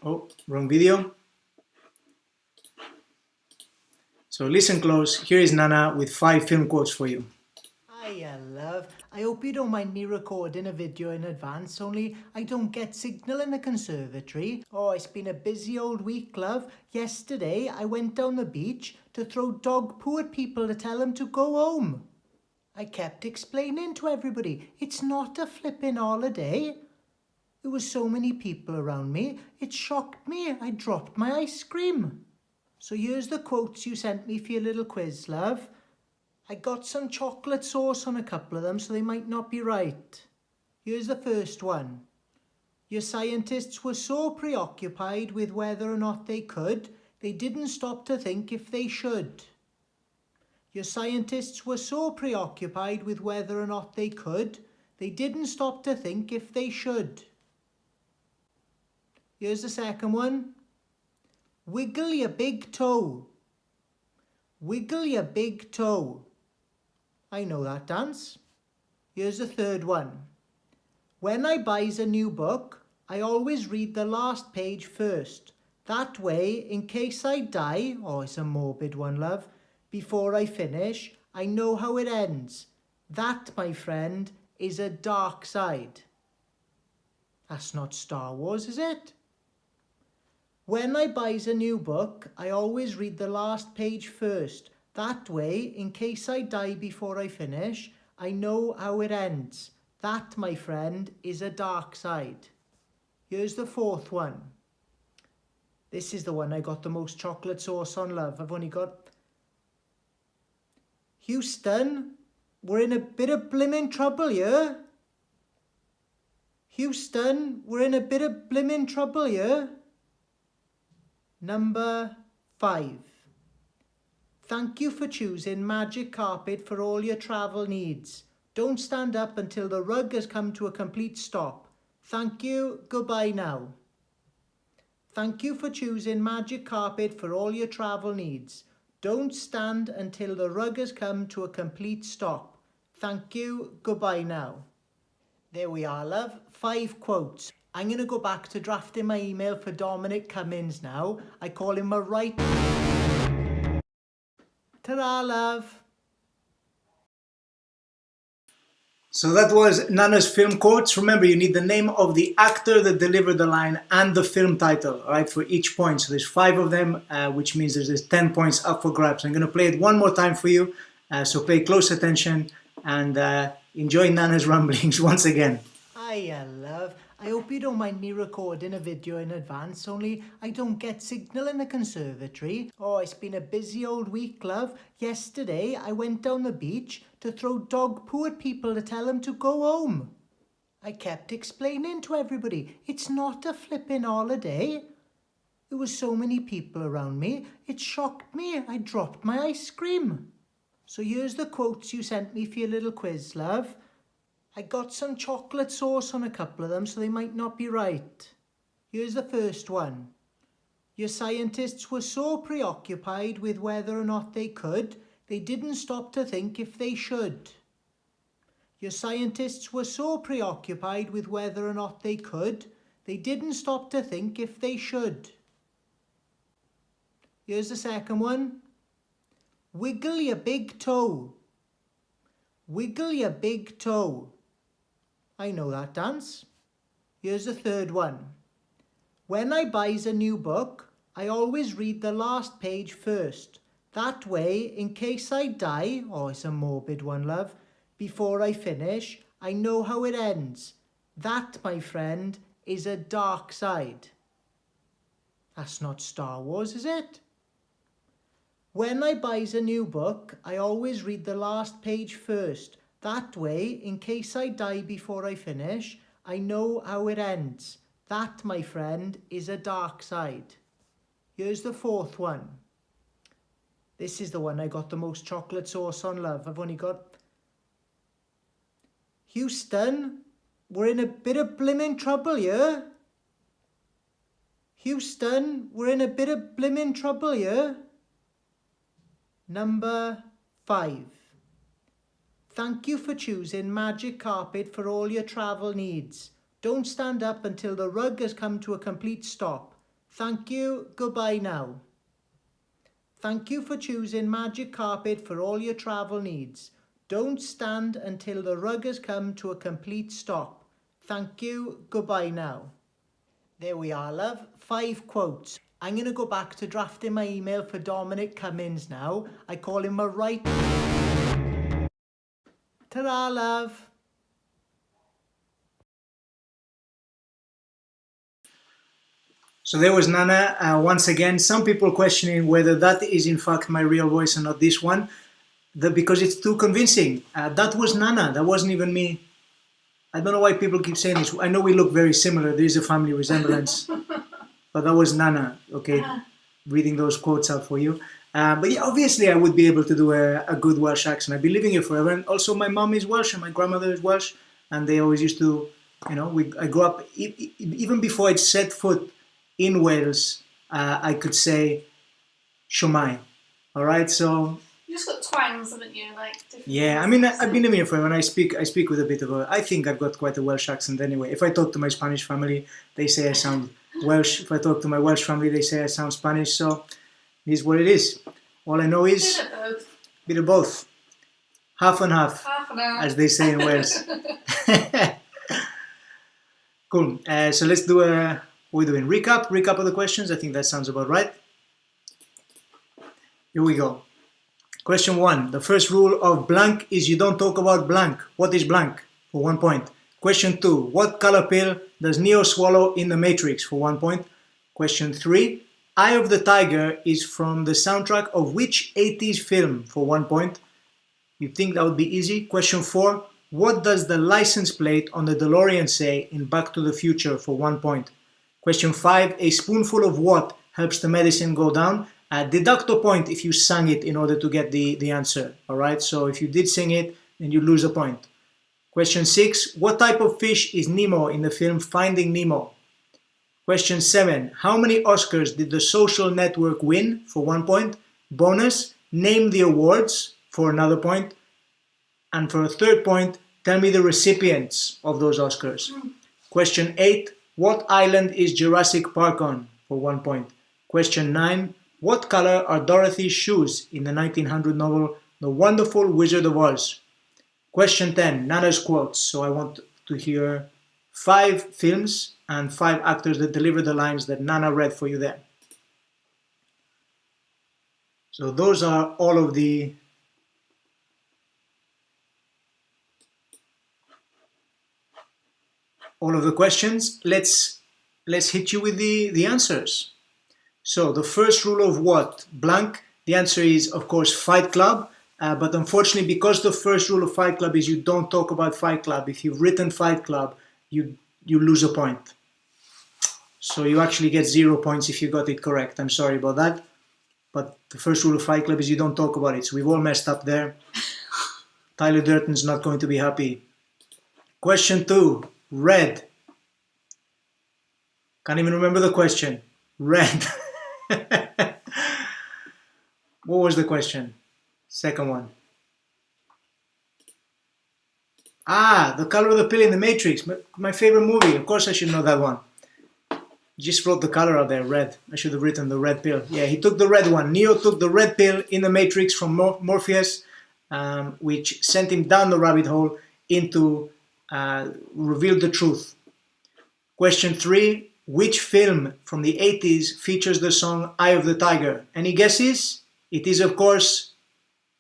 Oh, wrong video. So listen close. Here is Nana with 5 film quotes for you. Hiya, love. I hope you don't mind me recording a video in advance, only I don't get signal in the conservatory. Oh, it's been a busy old week, love. Yesterday, I went down the beach to throw dog poo at people to tell them to go home. I kept explaining to everybody, it's not a flipping holiday. There was so many people around me, it shocked me. I dropped my ice cream. So here's the quotes you sent me for your little quiz, love. I got some chocolate sauce on a couple of them, so they might not be right. Here's the first one. Your scientists were so preoccupied with whether or not they could, they didn't stop to think if they should. Your scientists were so preoccupied with whether or not they could, they didn't stop to think if they should. Here's the second one. Wiggle your big toe. Wiggle your big toe. I know that dance. Here's the third one. When I buys a new book, I always read the last page first. That way, in case I die, oh, it's a morbid one, love, before I finish, I know how it ends. That, my friend, is a dark side. That's not Star Wars, is it? When I buys a new book, I always read the last page first. That way, in case I die before I finish, I know how it ends. That, my friend, is a dark side. Here's the fourth one. This is the one I got the most chocolate sauce on, love. I've only got... Houston, we're in a bit of blimmin' trouble here. Houston, we're in a bit of blimmin' trouble here. Number 5. Thank you for choosing Magic Carpet for all your travel needs. Don't stand up until the rug has come to a complete stop. Thank you. Goodbye now. Thank you for choosing Magic Carpet for all your travel needs. Don't stand until the rug has come to a complete stop. Thank you. Goodbye now. There we are, love. 5 quotes. I'm going to go back to drafting my email for Dominic Cummins now. I call him a right... Ta-ra, love. So that was Nana's film quotes. Remember, you need the name of the actor that delivered the line and the film title, right, for each point. So there's 5 of them, which means there's 10 points up for grabs. I'm going to play it one more time for you. So pay close attention and enjoy Nana's ramblings once again. Hiya, love. I hope you don't mind me recording a video in advance, only I don't get signal in the conservatory. Oh, it's been a busy old week, love. Yesterday, I went down the beach to throw dog poo at people to tell them to go home. I kept explaining to everybody, it's not a flipping holiday. There was so many people around me, it shocked me. I dropped my ice cream. So here's the quotes you sent me for your little quiz, love. I got some chocolate sauce on a couple of them, so they might not be right. Here's the first one. Your scientists were so preoccupied with whether or not they could, they didn't stop to think if they should. Your scientists were so preoccupied with whether or not they could, they didn't stop to think if they should. Here's the second one. Wiggle your big toe. Wiggle your big toe. I know that dance. Here's the third one. When I buys a new book, I always read the last page first. That way, in case I die, oh, it's a morbid one, love, before I finish, I know how it ends. That, my friend, is a dark side. That's not Star Wars, is it? When I buys a new book, I always read the last page first. That way, in case I die before I finish, I know how it ends. That, my friend, is a dark side. Here's the fourth one. This is the one I got the most chocolate sauce on, love. I've only got... Houston, we're in a bit of blimmin' trouble here. Houston, we're in a bit of blimmin' trouble here. Number 5. Thank you for choosing Magic Carpet for all your travel needs. Don't stand up until the rug has come to a complete stop. Thank you. Goodbye now. Thank you for choosing Magic Carpet for all your travel needs. Don't stand until the rug has come to a complete stop. Thank you. Goodbye now. There we are, love. 5 quotes. I'm going to go back to drafting my email for Dominic Cummins now. I call him a right... Ta-ra, love. So there was Nana once again. Some people questioning whether that is in fact my real voice and not this one, because it's too convincing. That was Nana. That wasn't even me. I don't know why people keep saying this. I know we look very similar. There is a family resemblance, but that was Nana. Okay, reading those quotes out for you. But yeah, obviously I would be able to do a good Welsh accent. I've been living here forever, and also my mom is Welsh and my grandmother is Welsh, and they always used to, you know, I grew up, even before I'd set foot in Wales, I could say Shomai. All right, so... You just got twangs, haven't you? Like yeah, I mean, I've been living here forever, and I speak with a bit of a... I think I've got quite a Welsh accent anyway. If I talk to my Spanish family, they say I sound Welsh. If I talk to my Welsh family, they say I sound Spanish, so it is what it is. All I know is Bit of both. bit of both. Half and half, Half an hour. as they say in Wales. Cool. So let's do a, what are we doing? Recap of the questions. I think that sounds about right. Here we go. Question 1. The first rule of blank is you don't talk about blank. What is blank? For 1 point. Question 2. What color pill does Neo swallow in the Matrix? For 1 point. Question 3. Eye of the Tiger is from the soundtrack of which 80s film? For 1 point. You think that would be easy? Question 4. What does the license plate on the DeLorean say in Back to the Future? For 1 point. Question 5. A spoonful of what helps the medicine go down? Deduct a point if you sang it in order to get the answer. Alright, so if you did sing it, then you lose a point. Question 6. What type of fish is Nemo in the film Finding Nemo? Question 7. How many Oscars did The Social Network win? For 1 point. Bonus. Name the awards. For another point. And for a third point, tell me the recipients of those Oscars. Question 8. What island is Jurassic Park on? For 1 point. Question 9. What color are Dorothy's shoes in the 1900 novel The Wonderful Wizard of Oz? Question 10. Nana's quotes. So I want to hear 5 films and 5 actors that deliver the lines that Nana read for you there. So those are all of the questions. Let's hit you with the answers. So the first rule of what? Blank. The answer is, of course, Fight Club. But unfortunately, because the first rule of Fight Club is you don't talk about Fight Club, if you've written Fight Club, you lose a point. So you actually get 0 points if you got it correct. I'm sorry about that. But the first rule of Fight Club is you don't talk about it. So we've all messed up there. Tyler Durden's not going to be happy. Question 2. Red. Can't even remember the question. Red. What was the question? Second one. The color of the pill in the Matrix. My favorite movie. Of course I should know that one. Just wrote the color out there, red. I should have written the red pill. Yeah, he took the red one. Neo took the red pill in the Matrix from Morpheus, which sent him down the rabbit hole into revealed the truth. Question 3. Which film from the 80s features the song Eye of the Tiger? Any guesses? It is, of course,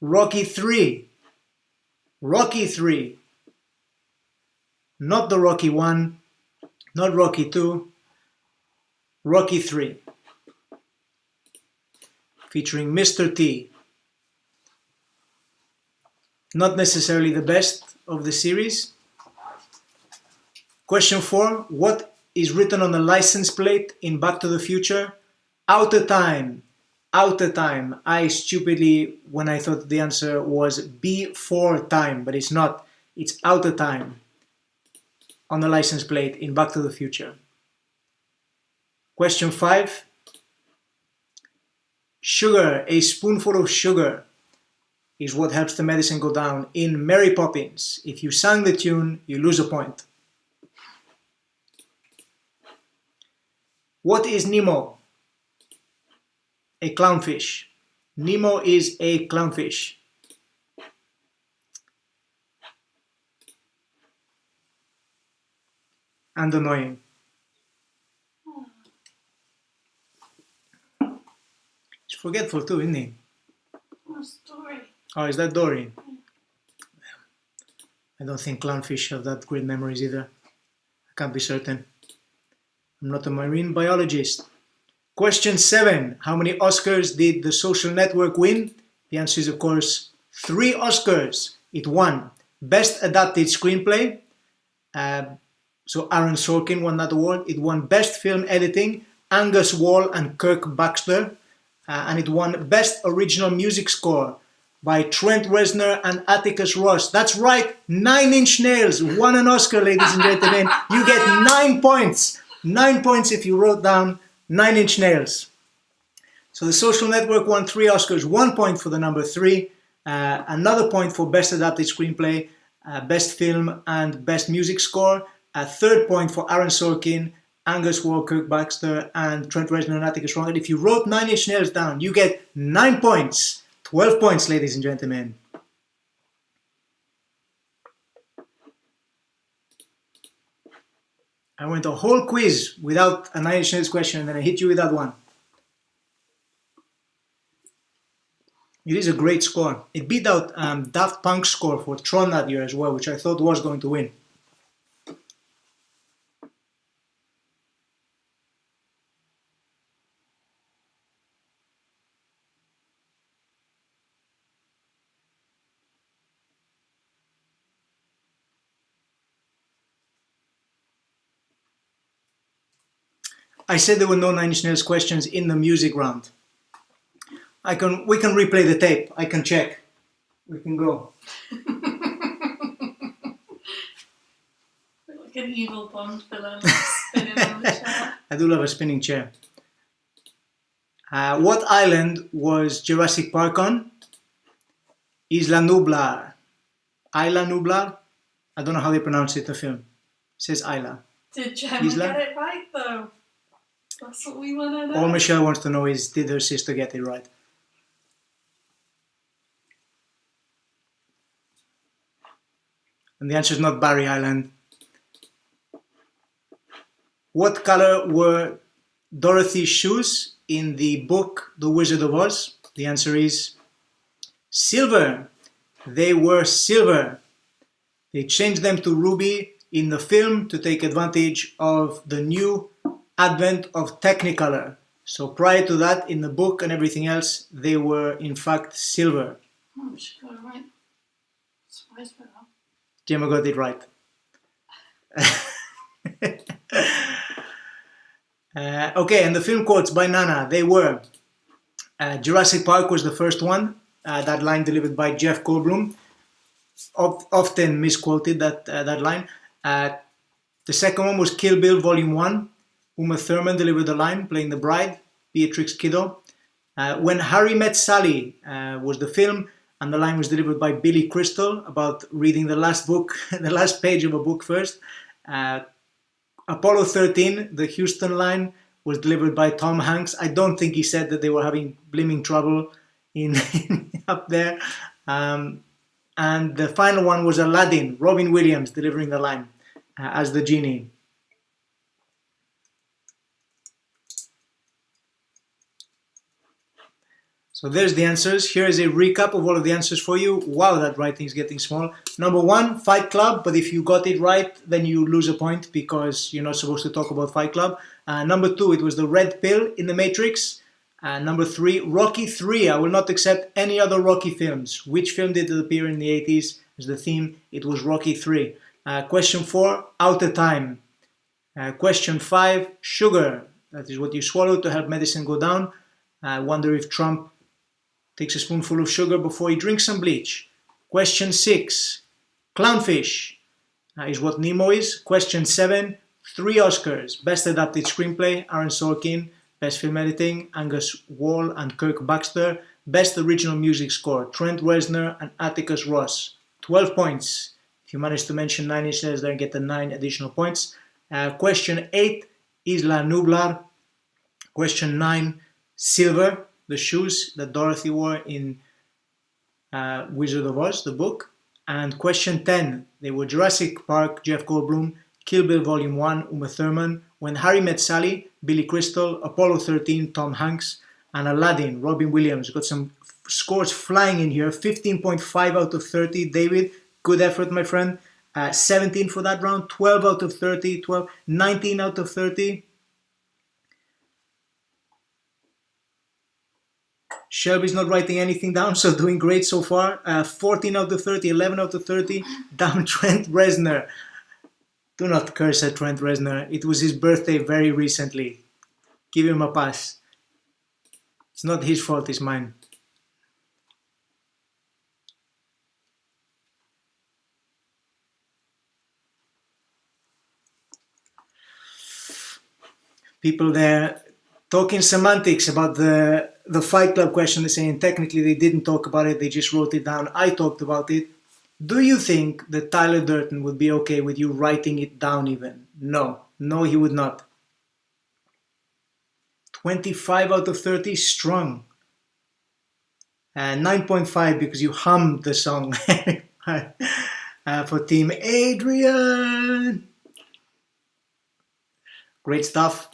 Rocky 3. Rocky 3. Not the Rocky 1, not Rocky 2, Rocky 3. Featuring Mr. T. Not necessarily the best of the series. Question 4. What is written on the license plate in Back to the Future? Out of time. Out of time. I stupidly, when I thought the answer was before time, but it's not. It's out of time on the license plate in Back to the Future. Question 5. Sugar. A spoonful of sugar is what helps the medicine go down in Mary Poppins. If you sang the tune, you lose a point. What is Nemo? A clownfish. Nemo is a clownfish. And annoying. He's forgetful too, isn't he? Oh, story. Oh, is that Dory? I don't think clownfish have that great memories either. I can't be certain. I'm not a marine biologist. Question 7. How many Oscars did The Social Network win? The answer is, of course, 3 Oscars. It won Best Adapted Screenplay. So Aaron Sorkin won that award. It won Best Film Editing, Angus Wall and Kirk Baxter. And it won Best Original Music Score by Trent Reznor and Atticus Ross. That's right, 9 Inch Nails won an Oscar, ladies and gentlemen. You get 9 points. 9 points if you wrote down 9 Inch Nails. So The Social Network won 3 Oscars, 1 point for the number 3, another point for Best Adapted Screenplay, Best Film and Best Music Score, a third point for Aaron Sorkin, Angus Wall, Kirk Baxter, and Trent Reznor and Atticus Ross. And if you wrote Nine Inch Nails down, you get 9 points. 12 points, ladies and gentlemen. I went a whole quiz without a Nine Inch Nails question, and then I hit you with that one. It is a great score. It beat out Daft Punk's score for Tron that year as well, which I thought was going to win. I said there were no Nine Inch Nails questions in the music round. We can replay the tape. I can check. We can go. Like an evil Bond villain spinning on the chair. I do love a spinning chair. What island was Jurassic Park on? Isla Nublar. Isla Nublar? I don't know how they pronounce it in the film. It says Isla. Did Gemma get it right though? That's what we want to know. All Michelle wants to know is, did her sister get it right? And the answer is not Barry Island. What color were Dorothy's shoes in the book The Wizard of Oz? The answer is silver. They were silver. They changed them to ruby in the film to take advantage of the new advent of Technicolor. So prior to that, in the book and everything else, they were in fact silver. Oh, she got it right. Surprised by that. Gemma got it right. Okay, and the film quotes by Nana, they were Jurassic Park was the first one, that line delivered by Jeff Goldblum, often misquoted that line. The second one was Kill Bill Volume 1, Uma Thurman delivered the line, playing the bride, Beatrix Kiddo. When Harry Met Sally was the film, and the line was delivered by Billy Crystal about reading the last book, the last page of a book first. Apollo 13, the Houston line, was delivered by Tom Hanks. I don't think he said that they were having blimmin' trouble in up there. And the final one was Aladdin, Robin Williams delivering the line as the genie. So there's the answers. Here is a recap of all of the answers for you. Wow, that writing is getting small. Number 1, Fight Club, but if you got it right, then you lose a point because you're not supposed to talk about Fight Club. Number 2, it was the red pill in the Matrix. Number 3, Rocky 3. I will not accept any other Rocky films. Which film did it appear in the 80s as the theme? It was Rocky 3. Question 4, Out of Time. Question 5, Sugar. That is what you swallow to help medicine go down. I wonder if Trump takes a spoonful of sugar before he drinks some bleach. Question 6, Clownfish is what Nemo is. Question 7, 3 Oscars. Best Adapted Screenplay, Aaron Sorkin. Best Film Editing, Angus Wall and Kirk Baxter. Best Original Music Score, Trent Reznor and Atticus Ross. 12 points. If you manage to mention 9 Inch Nails, then get the 9 additional points. Question 8, Isla Nublar. Question 9, Silver, the shoes that Dorothy wore in Wizard of Oz, the book. And question 10, they were Jurassic Park, Jeff Goldblum, Kill Bill Volume 1, Uma Thurman, When Harry Met Sally, Billy Crystal, Apollo 13, Tom Hanks, and Aladdin, Robin Williams. Got some scores flying in here. 15.5 out of 30, David. Good effort, my friend. 17 for that round, 12 out of 30, 19 out of 30. Shelby's not writing anything down, so doing great so far. 14 out of 30, 11 out of 30. Down Trent Reznor. Do not curse at Trent Reznor. It was his birthday very recently. Give him a pass. It's not his fault, it's mine. People there talking semantics about the Fight Club question. They're saying technically they didn't talk about it, they just wrote it down. I talked about it. Do you think that Tyler Durden would be okay with you writing it down even? No. No, he would not. 25 out of 30, strong. 9.5 because you hummed the song. For Team Adrian. Great stuff.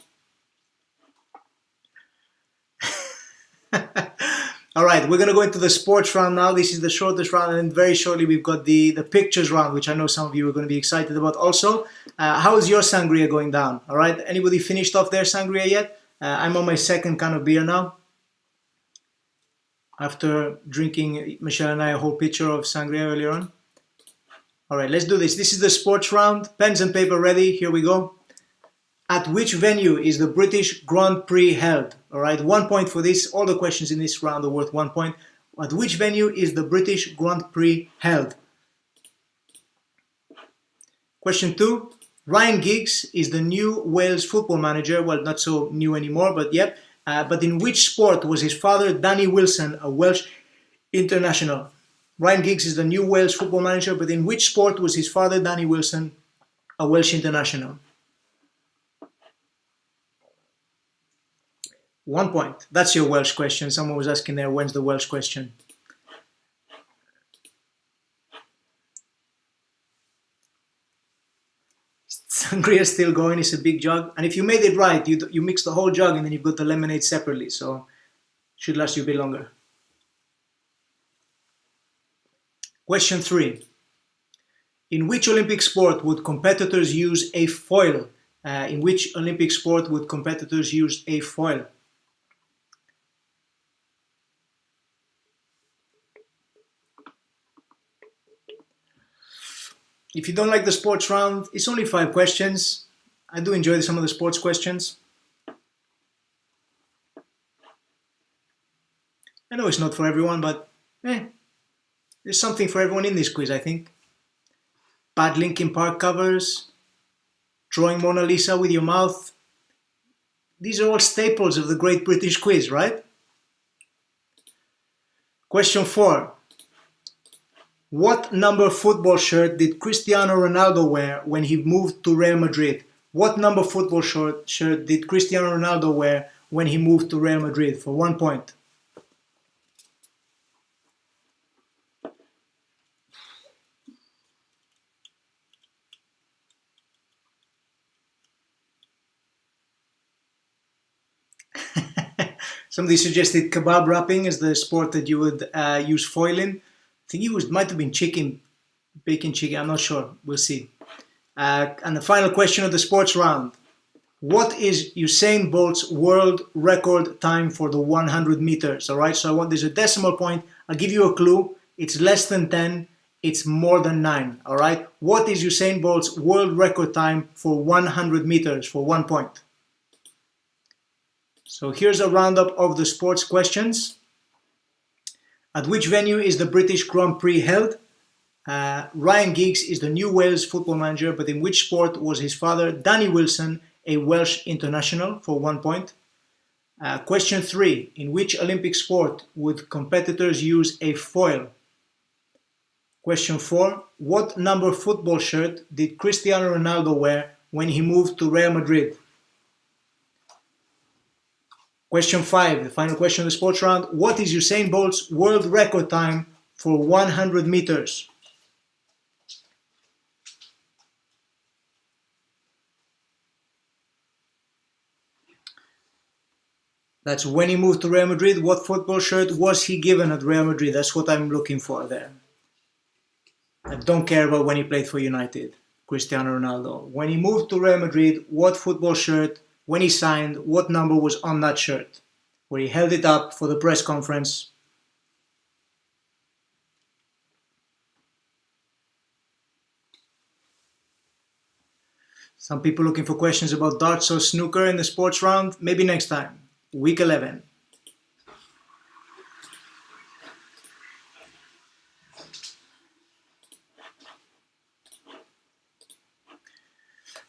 All right, we're going to go into the sports round now. This is the shortest round, and very shortly we've got the pictures round, which I know some of you are going to be excited about also. How's your sangria going down? All right, anybody finished off their sangria yet? I'm on my second can of beer now. After drinking, Michelle and I, a whole pitcher of sangria earlier on. All right, let's do this. This is the sports round. Pens and paper ready. Here we go. At which venue is the British Grand Prix held? All right, 1 point for this. All the questions in this round are worth 1 point. At which venue is the British Grand Prix held? Question 2. Ryan Giggs is the new Wales football manager. Well, not so new anymore, but yep. But in which sport was his father, Danny Wilson, a Welsh international? Ryan Giggs is the new Wales football manager, but in which sport was his father, Danny Wilson, a Welsh international? 1 point. That's your Welsh question. Someone was asking there, when's the Welsh question? Sangria is still going. It's a big jug. And if you made it right, you mix the whole jug and then you've got the lemonade separately. So it should last you a bit longer. Question 3. In which Olympic sport would competitors use a foil? In which Olympic sport would competitors use a foil? If you don't like the sports round, it's only 5 questions. I do enjoy some of the sports questions. I know it's not for everyone, but there's something for everyone in this quiz, I think. Bad Linkin Park covers, drawing Mona Lisa with your mouth. These are all staples of the Great British Quiz, right? Question 4. What number football shirt did Cristiano Ronaldo wear when he moved to Real Madrid? What number football shirt did Cristiano Ronaldo wear when he moved to Real Madrid? For 1 point. Somebody suggested kebab wrapping as the sport that you would use foil in. I think it might have been chicken, bacon chicken, I'm not sure, we'll see. And the final question of the sports round. What is Usain Bolt's world record time for the 100 meters? All right, so there's a decimal point. I'll give you a clue. It's less than 10, it's more than 9, all right? What is Usain Bolt's world record time for 100 meters for 1 point? So here's a roundup of the sports questions. At which venue is the British Grand Prix held? Ryan Giggs is the new Wales football manager, but in which sport was his father, Danny Wilson, a Welsh international, for 1 point? Question 3. In which Olympic sport would competitors use a foil? Question 4. What number football shirt did Cristiano Ronaldo wear when he moved to Real Madrid? Question 5, the final question of the sports round. What is Usain Bolt's world record time for 100 meters? That's when he moved to Real Madrid. What football shirt was he given at Real Madrid? That's what I'm looking for there. I don't care about when he played for United, Cristiano Ronaldo. When he moved to Real Madrid, what football shirt? When he signed, what number was on that shirt? Where he held it up for the press conference. Some people looking for questions about darts or snooker in the sports round. Maybe next time. Week 11.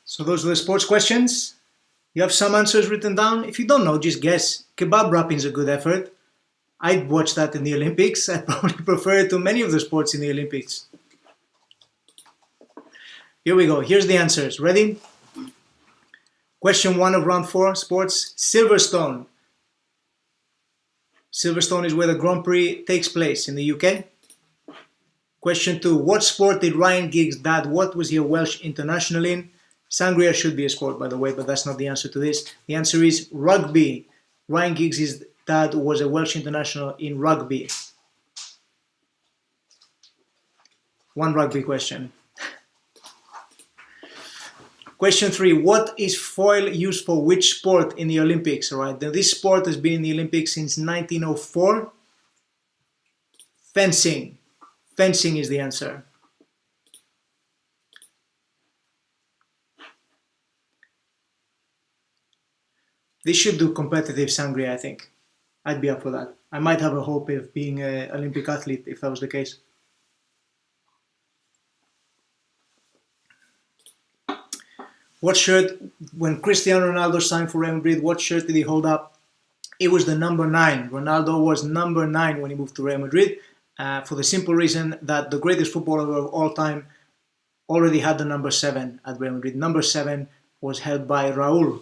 So those are the sports questions. You have some answers written down. If you don't know, just guess. Kebab wrapping is a good effort. I'd watch that in the Olympics. I'd probably prefer it to many of the sports in the Olympics. Here we go. Here's the answers. Ready? Question 1 of round 4, sports. Silverstone Silverstone is where the Grand Prix takes place in the UK. Question 2. What sport did Ryan Giggs' dad, what was he a Welsh international in? Sangria should be a sport, by the way, but that's not the answer to this. The answer is rugby. Ryan Giggs' dad was a Welsh international in rugby. One rugby question. Question 3. What is foil used for which sport in the Olympics? All right. Now, this sport has been in the Olympics since 1904. Fencing. Fencing is the answer. This should do competitive sangria, I think. I'd be up for that. I might have a hope of being an Olympic athlete if that was the case. What shirt, when Cristiano Ronaldo signed for Real Madrid, what shirt did he hold up? It was the number 9. Ronaldo was number 9 when he moved to Real Madrid, for the simple reason that the greatest footballer of all time already had the number 7 at Real Madrid. Number 7 was held by Raúl.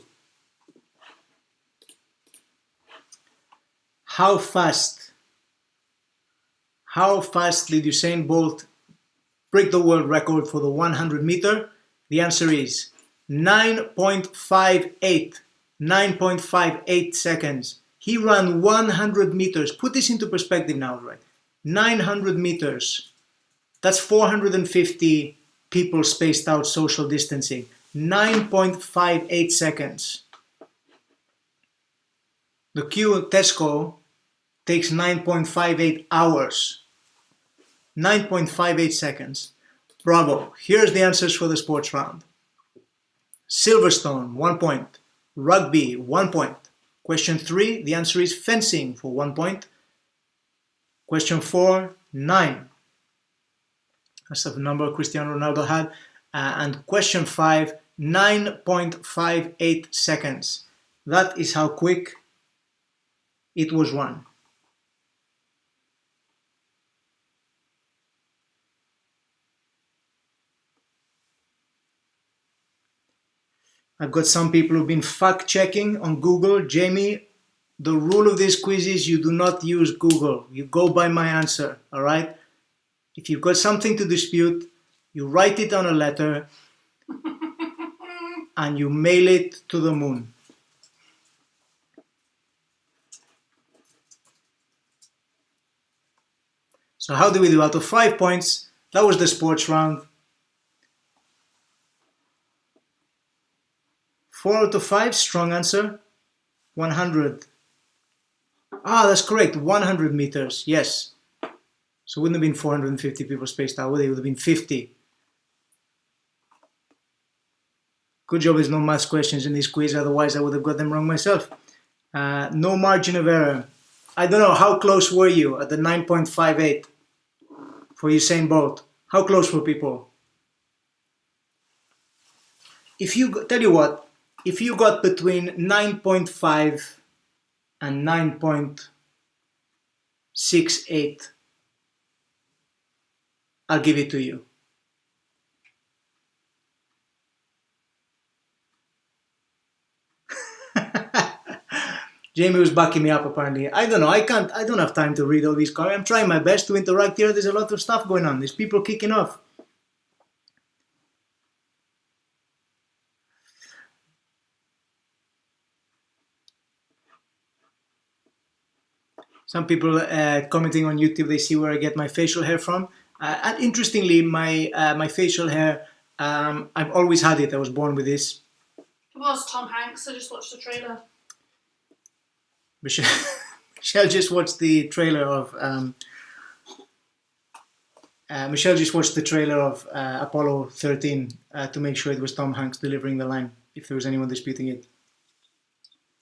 How fast did Usain Bolt break the world record for the 100 meter? The answer is 9.58 seconds. He ran 100 meters. Put this into perspective now, right? 900 meters. That's 450 people spaced out social distancing. 9.58 seconds. The queue at Tesco takes 9.58 hours. 9.58 seconds. Bravo. Here's the answers for the sports round. Silverstone, 1 point. Rugby, 1 point. Question 3, the answer is fencing for 1 point. Question 4, 9. That's the number Cristiano Ronaldo had. And question 5, 9.58 seconds. That is how quick it was run. I've got some people who've been fact-checking on Google. Jamie, the rule of this quiz is you do not use Google. You go by my answer, all right? If you've got something to dispute, you write it on a letter and you mail it to the moon. So how do we do? Out of 5 points, that was the sports round. 4 out of 5, strong answer. 100. Ah, that's correct, 100 meters, yes. So it wouldn't have been 450 people spaced out, would it? It would have been 50. Good job there's no maths questions in this quiz, otherwise I would have got them wrong myself. No margin of error. I don't know, how close were you at the 9.58 for Usain Bolt? How close were people? Tell you what, if you got between 9.5 and 9.68, I'll give it to you. Jamie was backing me up apparently. I don't know, I don't have time to read all these comments. I'm trying my best to interact here. There's a lot of stuff going on. There's people kicking off. Some people commenting on YouTube, they see where I get my facial hair from. And interestingly, my facial hair, I've always had it. I was born with this. It was Tom Hanks, I just watched the trailer. Michelle just watched the trailer of Apollo 13 to make sure it was Tom Hanks delivering the line, if there was anyone disputing it.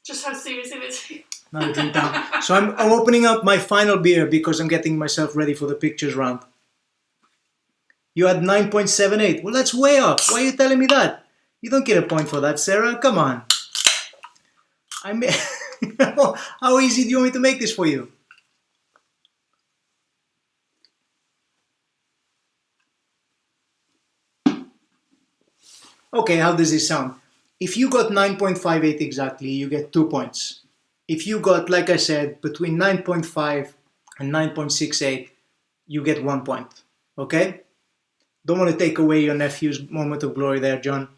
Just how serious it is. Now drink down. So I'm opening up my final beer because I'm getting myself ready for the pictures round. You had 9.78. Well, that's way off. Why are you telling me that? You don't get a point for that, Sarah. Come on. How easy do you want me to make this for you? Okay, how does this sound? If you got 9.58 exactly, you get 2 points. if you got, like I said, between 9.5 and 9.68, you get 1 point, okay? Don't want to take away your nephew's moment of glory there, John.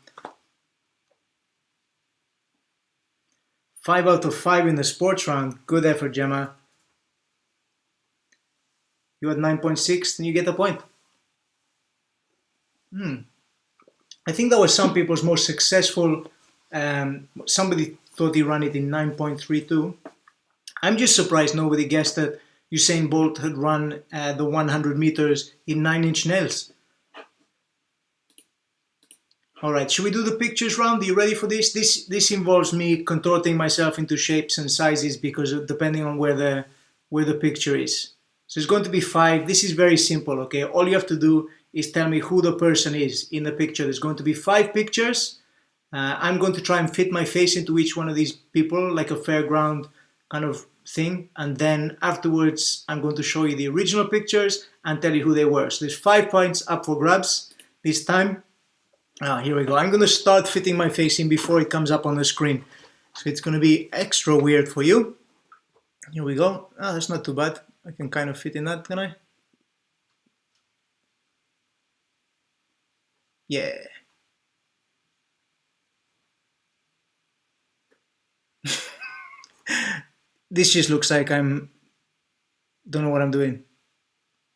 5 out of 5 in the sports round. Good effort, Gemma. You had 9.6, then you get a point. I think that was some people's most successful. Somebody thought he ran it in 9.32. I'm just surprised nobody guessed that Usain Bolt had run the 100 meters in 9-inch nails. All right, should we do the pictures round? Are you ready for this? This involves me contorting myself into shapes and sizes because depending on where the picture is. So it's going to be 5. This is very simple, okay? All you have to do is tell me who the person is in the picture. There's going to be 5 pictures. I'm going to try and fit my face into each one of these people like a fairground kind of thing. And then afterwards, I'm going to show you the original pictures and tell you who they were. So there's 5 points up for grabs this time. Here we go. I'm going to start fitting my face in before it comes up on the screen. So it's going to be extra weird for you. Here we go. That's not too bad. I can kind of fit in that, can I? Yeah. This just looks like don't know what I'm doing.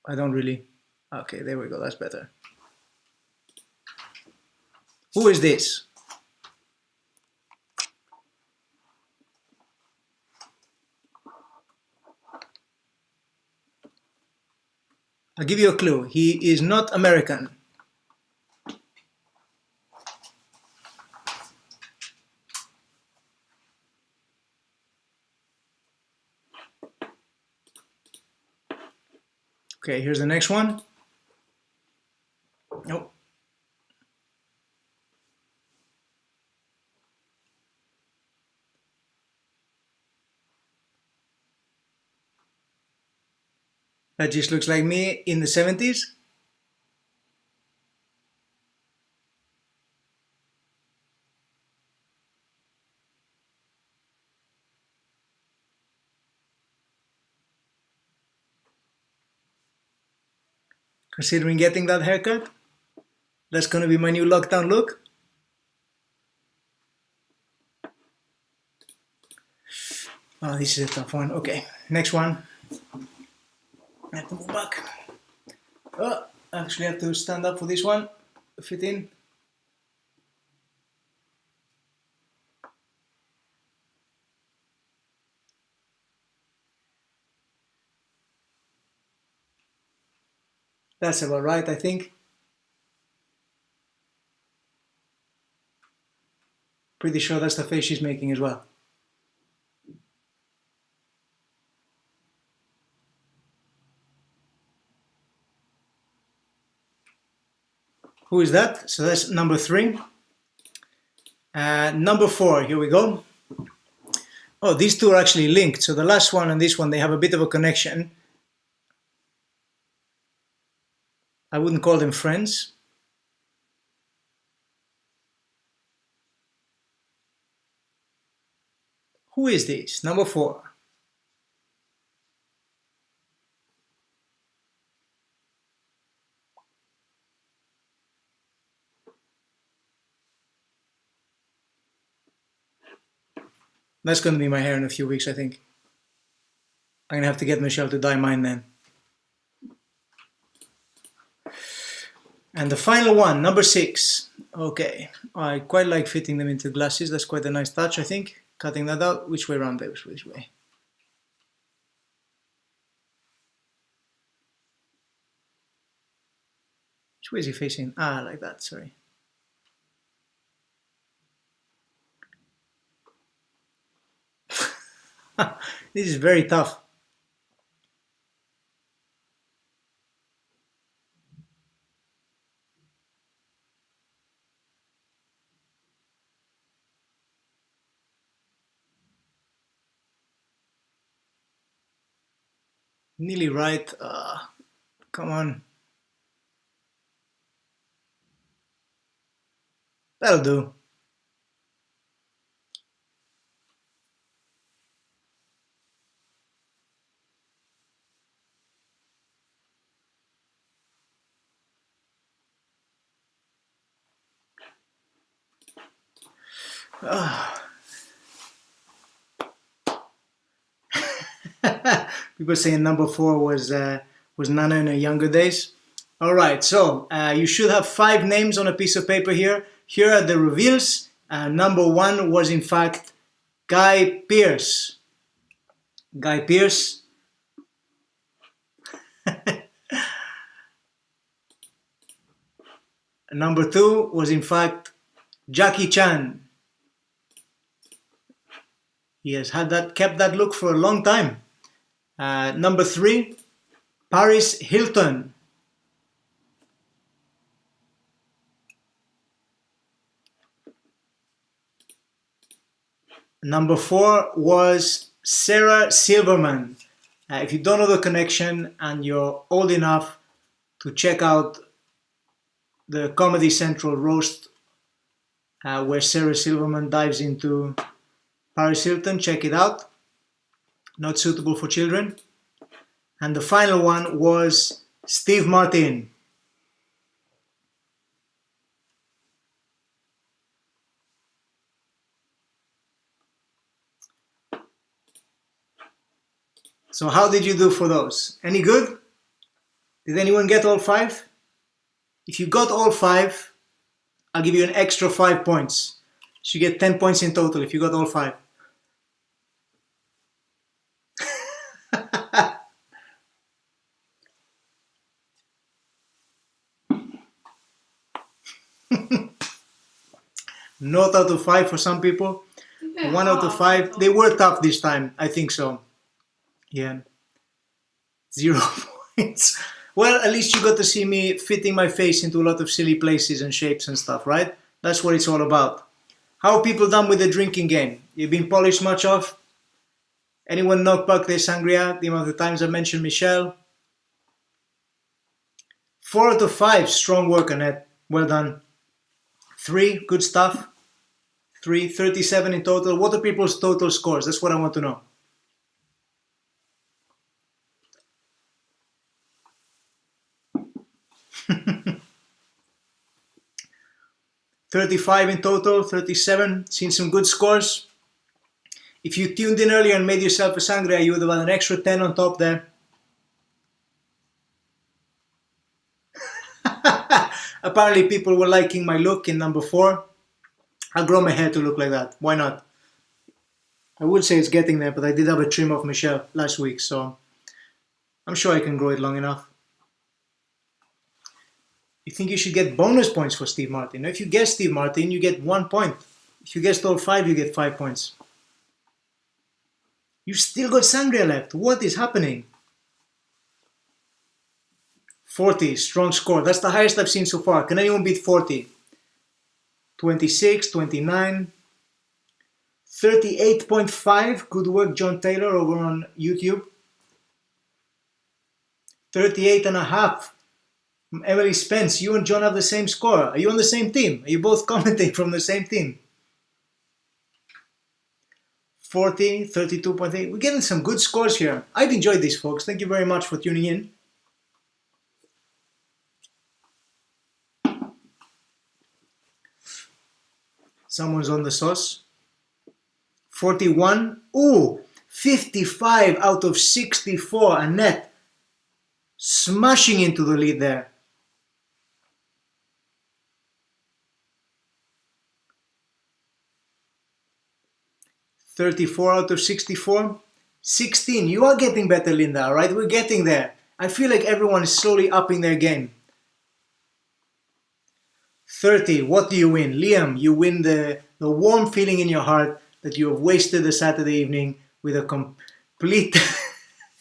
I don't really. Okay, there we go. That's better. Who is this? I'll give you a clue. He is not American. Okay, here's the next one. Nope. That just looks like me in the 70s. Considering getting that haircut, that's going to be my new lockdown look. Oh, this is a tough one. Okay, next one. I have to move back. Oh, I actually have to stand up for this one. Fit in. That's about right, I think. Pretty sure that's the face she's making as well. Who is that? So that's number 3. Number 4, here we go. Oh, these two are actually linked. So the last one and this one, they have a bit of a connection. I wouldn't call them friends. Who is this? Number 4. That's going to be my hair in a few weeks, I think. I'm going to have to get Michelle to dye mine then. And the final one, number 6. Okay, I quite like fitting them into glasses. That's quite a nice touch, I think. Cutting that out. Which way around? Which way? Which way is he facing? Ah, like that, sorry. This is very tough. Nearly right. Come on. That'll do. People saying number 4 was Nana in her younger days. All right, so you should have 5 names on a piece of paper here. Here are the reveals. Number 1 was in fact Guy Pearce. Guy Pearce. Number 2 was in fact Jackie Chan. He has kept that look for a long time. Number 3, Paris Hilton. Number 4 was Sarah Silverman. If you don't know the connection and you're old enough to check out the Comedy Central roast where Sarah Silverman dives into Paris Hilton, check it out. Not suitable for children. And the final one was Steve Martin. So how did you do for those? Any good? Did anyone get all 5? If you got all 5, I'll give you an extra 5 points. So you get 10 points in total if you got all 5. Not out of 5 for some people. 1 out of 5. They were tough this time. I think so. Yeah. 0 points. Well, at least you got to see me fitting my face into a lot of silly places and shapes and stuff, right? That's what it's all about. How are people done with the drinking game? You've been polished much of? Anyone knock back their sangria? The amount of times I mentioned Michelle? 4 out of 5. Strong work, Annette. Well done. 3. Good stuff. 3. 37 in total. What are people's total scores? That's what I want to know. 35 in total, 37, seen some good scores. If you tuned in earlier and made yourself a sangria, you would have had an extra 10 on top there. Apparently people were liking my look in number 4. I'll grow my hair to look like that. Why not? I would say it's getting there, but I did have a trim of Michelle last week, so I'm sure I can grow it long enough. You think you should get bonus points for Steve Martin. Now, if you guess Steve Martin, you get 1 point. If you guessed all 5, you get 5 points. You still got sangria left. What is happening? 40, strong score. That's the highest I've seen so far. Can anyone beat 40? 26, 29, 38.5. Good work, John Taylor, over on YouTube. 38.5. Emily Spence, you and John have the same score. Are you on the same team? Are you both commenting from the same team? 40, 32.8. We're getting some good scores here. I've enjoyed this, folks. Thank you very much for tuning in. Someone's on the sauce. 41. Ooh, 55 out of 64. Annette smashing into the lead there. 34 out of 64. 16. You are getting better, Linda, all right? We're getting there. I feel like everyone is slowly upping their game. 30. What do you win? Liam, you win the warm feeling in your heart that you have wasted a Saturday evening with a complete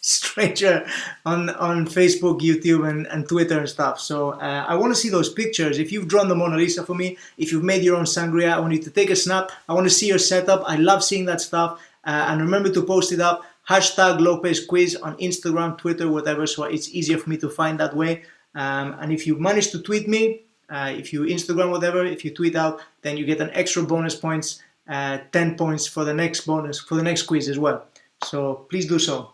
stranger on Facebook, YouTube, and Twitter and stuff. So I want to see those pictures. If you've drawn the Mona Lisa for me, if you've made your own sangria, I want you to take a snap. I want to see your setup. I love seeing that stuff. And remember to post it up. Hashtag Lopez Quiz on Instagram, Twitter, whatever, so it's easier for me to find that way. And if you manage to tweet me, if you Instagram, whatever, if you tweet out, then you get an extra bonus points, 10 points for the next bonus, for the next quiz as well. So please do so.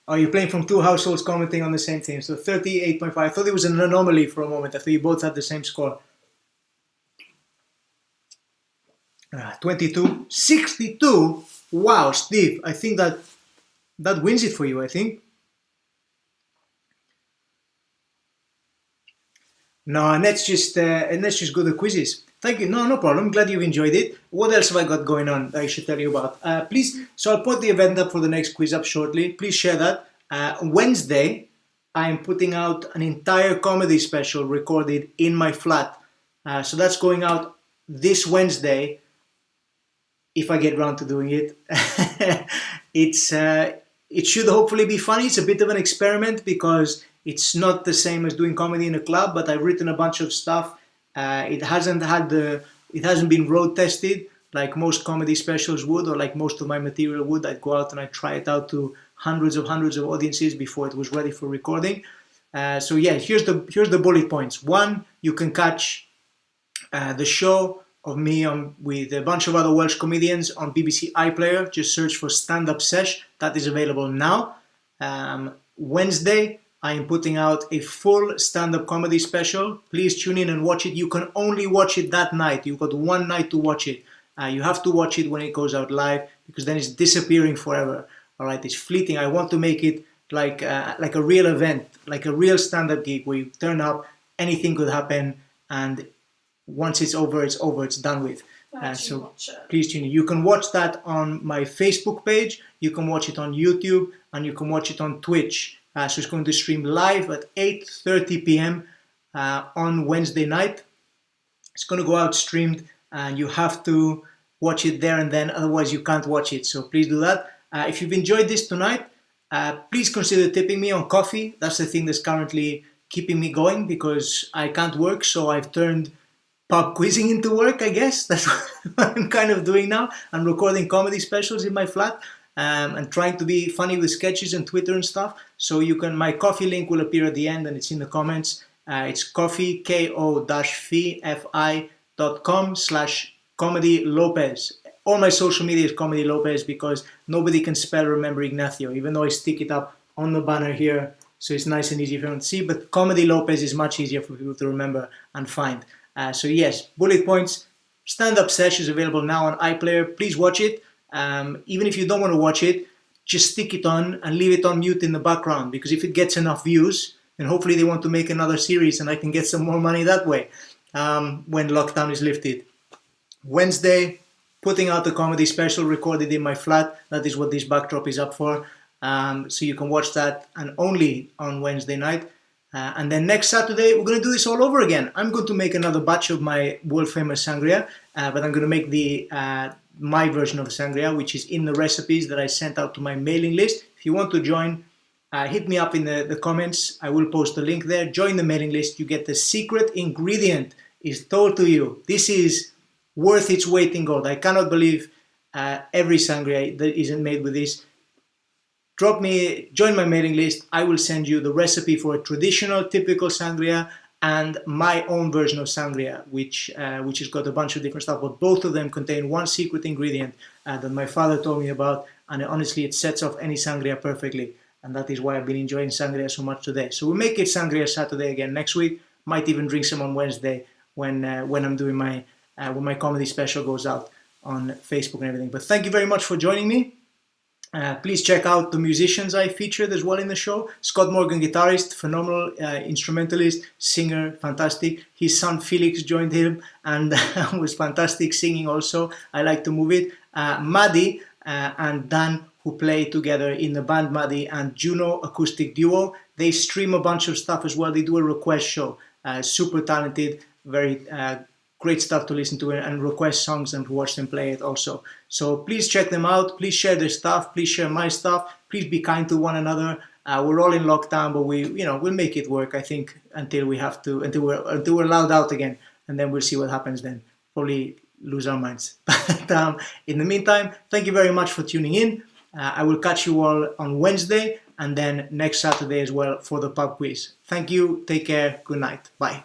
Are you playing from 2 households commenting on the same team? So 38.5. I thought it was an anomaly for a moment. I thought you both had the same score. 22, 62. Wow, Steve, I think that wins it for you, I think. No, and let's just go to the quizzes. Thank you. No problem. Glad you've enjoyed it. What else have I got going on that I should tell you about? Please, so I'll put the event up for the next quiz up shortly. Please share that. Wednesday, I'm putting out an entire comedy special recorded in my flat. So that's going out this Wednesday, if I get round to doing it. It should hopefully be funny. It's a bit of an experiment because it's not the same as doing comedy in a club, but I've written a bunch of stuff. It hasn't been road tested like most comedy specials would, or like most of my material would. I'd go out and I'd try it out to hundreds of audiences before it was ready for recording. So yeah, here's the bullet points. One, you can catch the show of me with a bunch of other Welsh comedians on BBC iPlayer. Just search for Stand Up Sesh. That is available now. Wednesday, I am putting out a full stand-up comedy special. Please tune in and watch it. You can only watch it that night. You've got one night to watch it. You have to watch it when it goes out live, because then it's disappearing forever. All right, it's fleeting. I want to make it like a real event, like a real stand-up gig where you turn up, anything could happen, and once it's over, it's over. It's done with. So please tune in. You can watch that on my Facebook page. You can watch it on YouTube, and you can watch it on Twitch. So it's going to stream live at 8:30 p.m. On Wednesday night. It's going to go out streamed, and you have to watch it there and then, otherwise you can't watch it. So please do that. If you've enjoyed this tonight, please consider tipping me on coffee. That's the thing that's currently keeping me going, because I can't work, so I've turned pub quizzing into work, I guess. That's what I'm kind of doing now. I'm recording comedy specials in my flat. And trying to be funny with sketches and Twitter and stuff. So you can, my coffee link will appear at the end, and it's in the comments. It's coffee, ko-fi.com/Comedy Lopez. All my social media is Comedy Lopez, because nobody can spell Remember Ignacio, even though I stick it up on the banner here, so it's nice and easy for everyone to see. But Comedy Lopez is much easier for people to remember and find. So yes, bullet points. Stand-up Sesh is available now on iPlayer. Please watch it. Even if you don't want to watch it, just stick it on and leave it on mute in the background, because if it gets enough views, then hopefully they want to make another series and I can get some more money that way when lockdown is lifted. Wednesday, putting out a comedy special recorded in my flat. That is what this backdrop is up for. So you can watch that, and only on Wednesday night. And then next Saturday, we're going to do this all over again. I'm going to make another batch of my world-famous sangria, but I'm going to make my version of the sangria, which is in the recipes that I sent out to my mailing list. If you want to join, hit me up in the comments. I will post a link there. Join the mailing list. You get the secret ingredient is told to you. This is worth its weight in gold. I cannot believe every sangria that isn't made with this. Join my mailing list. I will send you the recipe for a traditional, typical sangria and my own version of sangria, which has got a bunch of different stuff. But both of them contain one secret ingredient that my father told me about, and honestly, it sets off any sangria perfectly. And that is why I've been enjoying sangria so much today. So we'll make it sangria Saturday again next week. Might even drink some on Wednesday when I'm doing when my comedy special goes out on Facebook and everything. But thank you very much for joining me. Please check out the musicians I featured as well in the show. Scott Morgan, guitarist, phenomenal instrumentalist, singer, fantastic. His son Felix joined him and was fantastic singing also. I like to move it. Maddie and Dan, who play together in the band Maddie and Juno acoustic duo. They stream a bunch of stuff as well. They do a request show. Super talented, very great stuff to listen to and request songs and to watch them play it also. So please check them out. Please share their stuff. Please share my stuff. Please be kind to one another. We're all in lockdown, but we'll make it work. I think until we're allowed out again, and then we'll see what happens then. Probably lose our minds. But in the meantime, thank you very much for tuning in. I will catch you all on Wednesday and then next Saturday as well for the pub quiz. Thank you. Take care. Good night. Bye.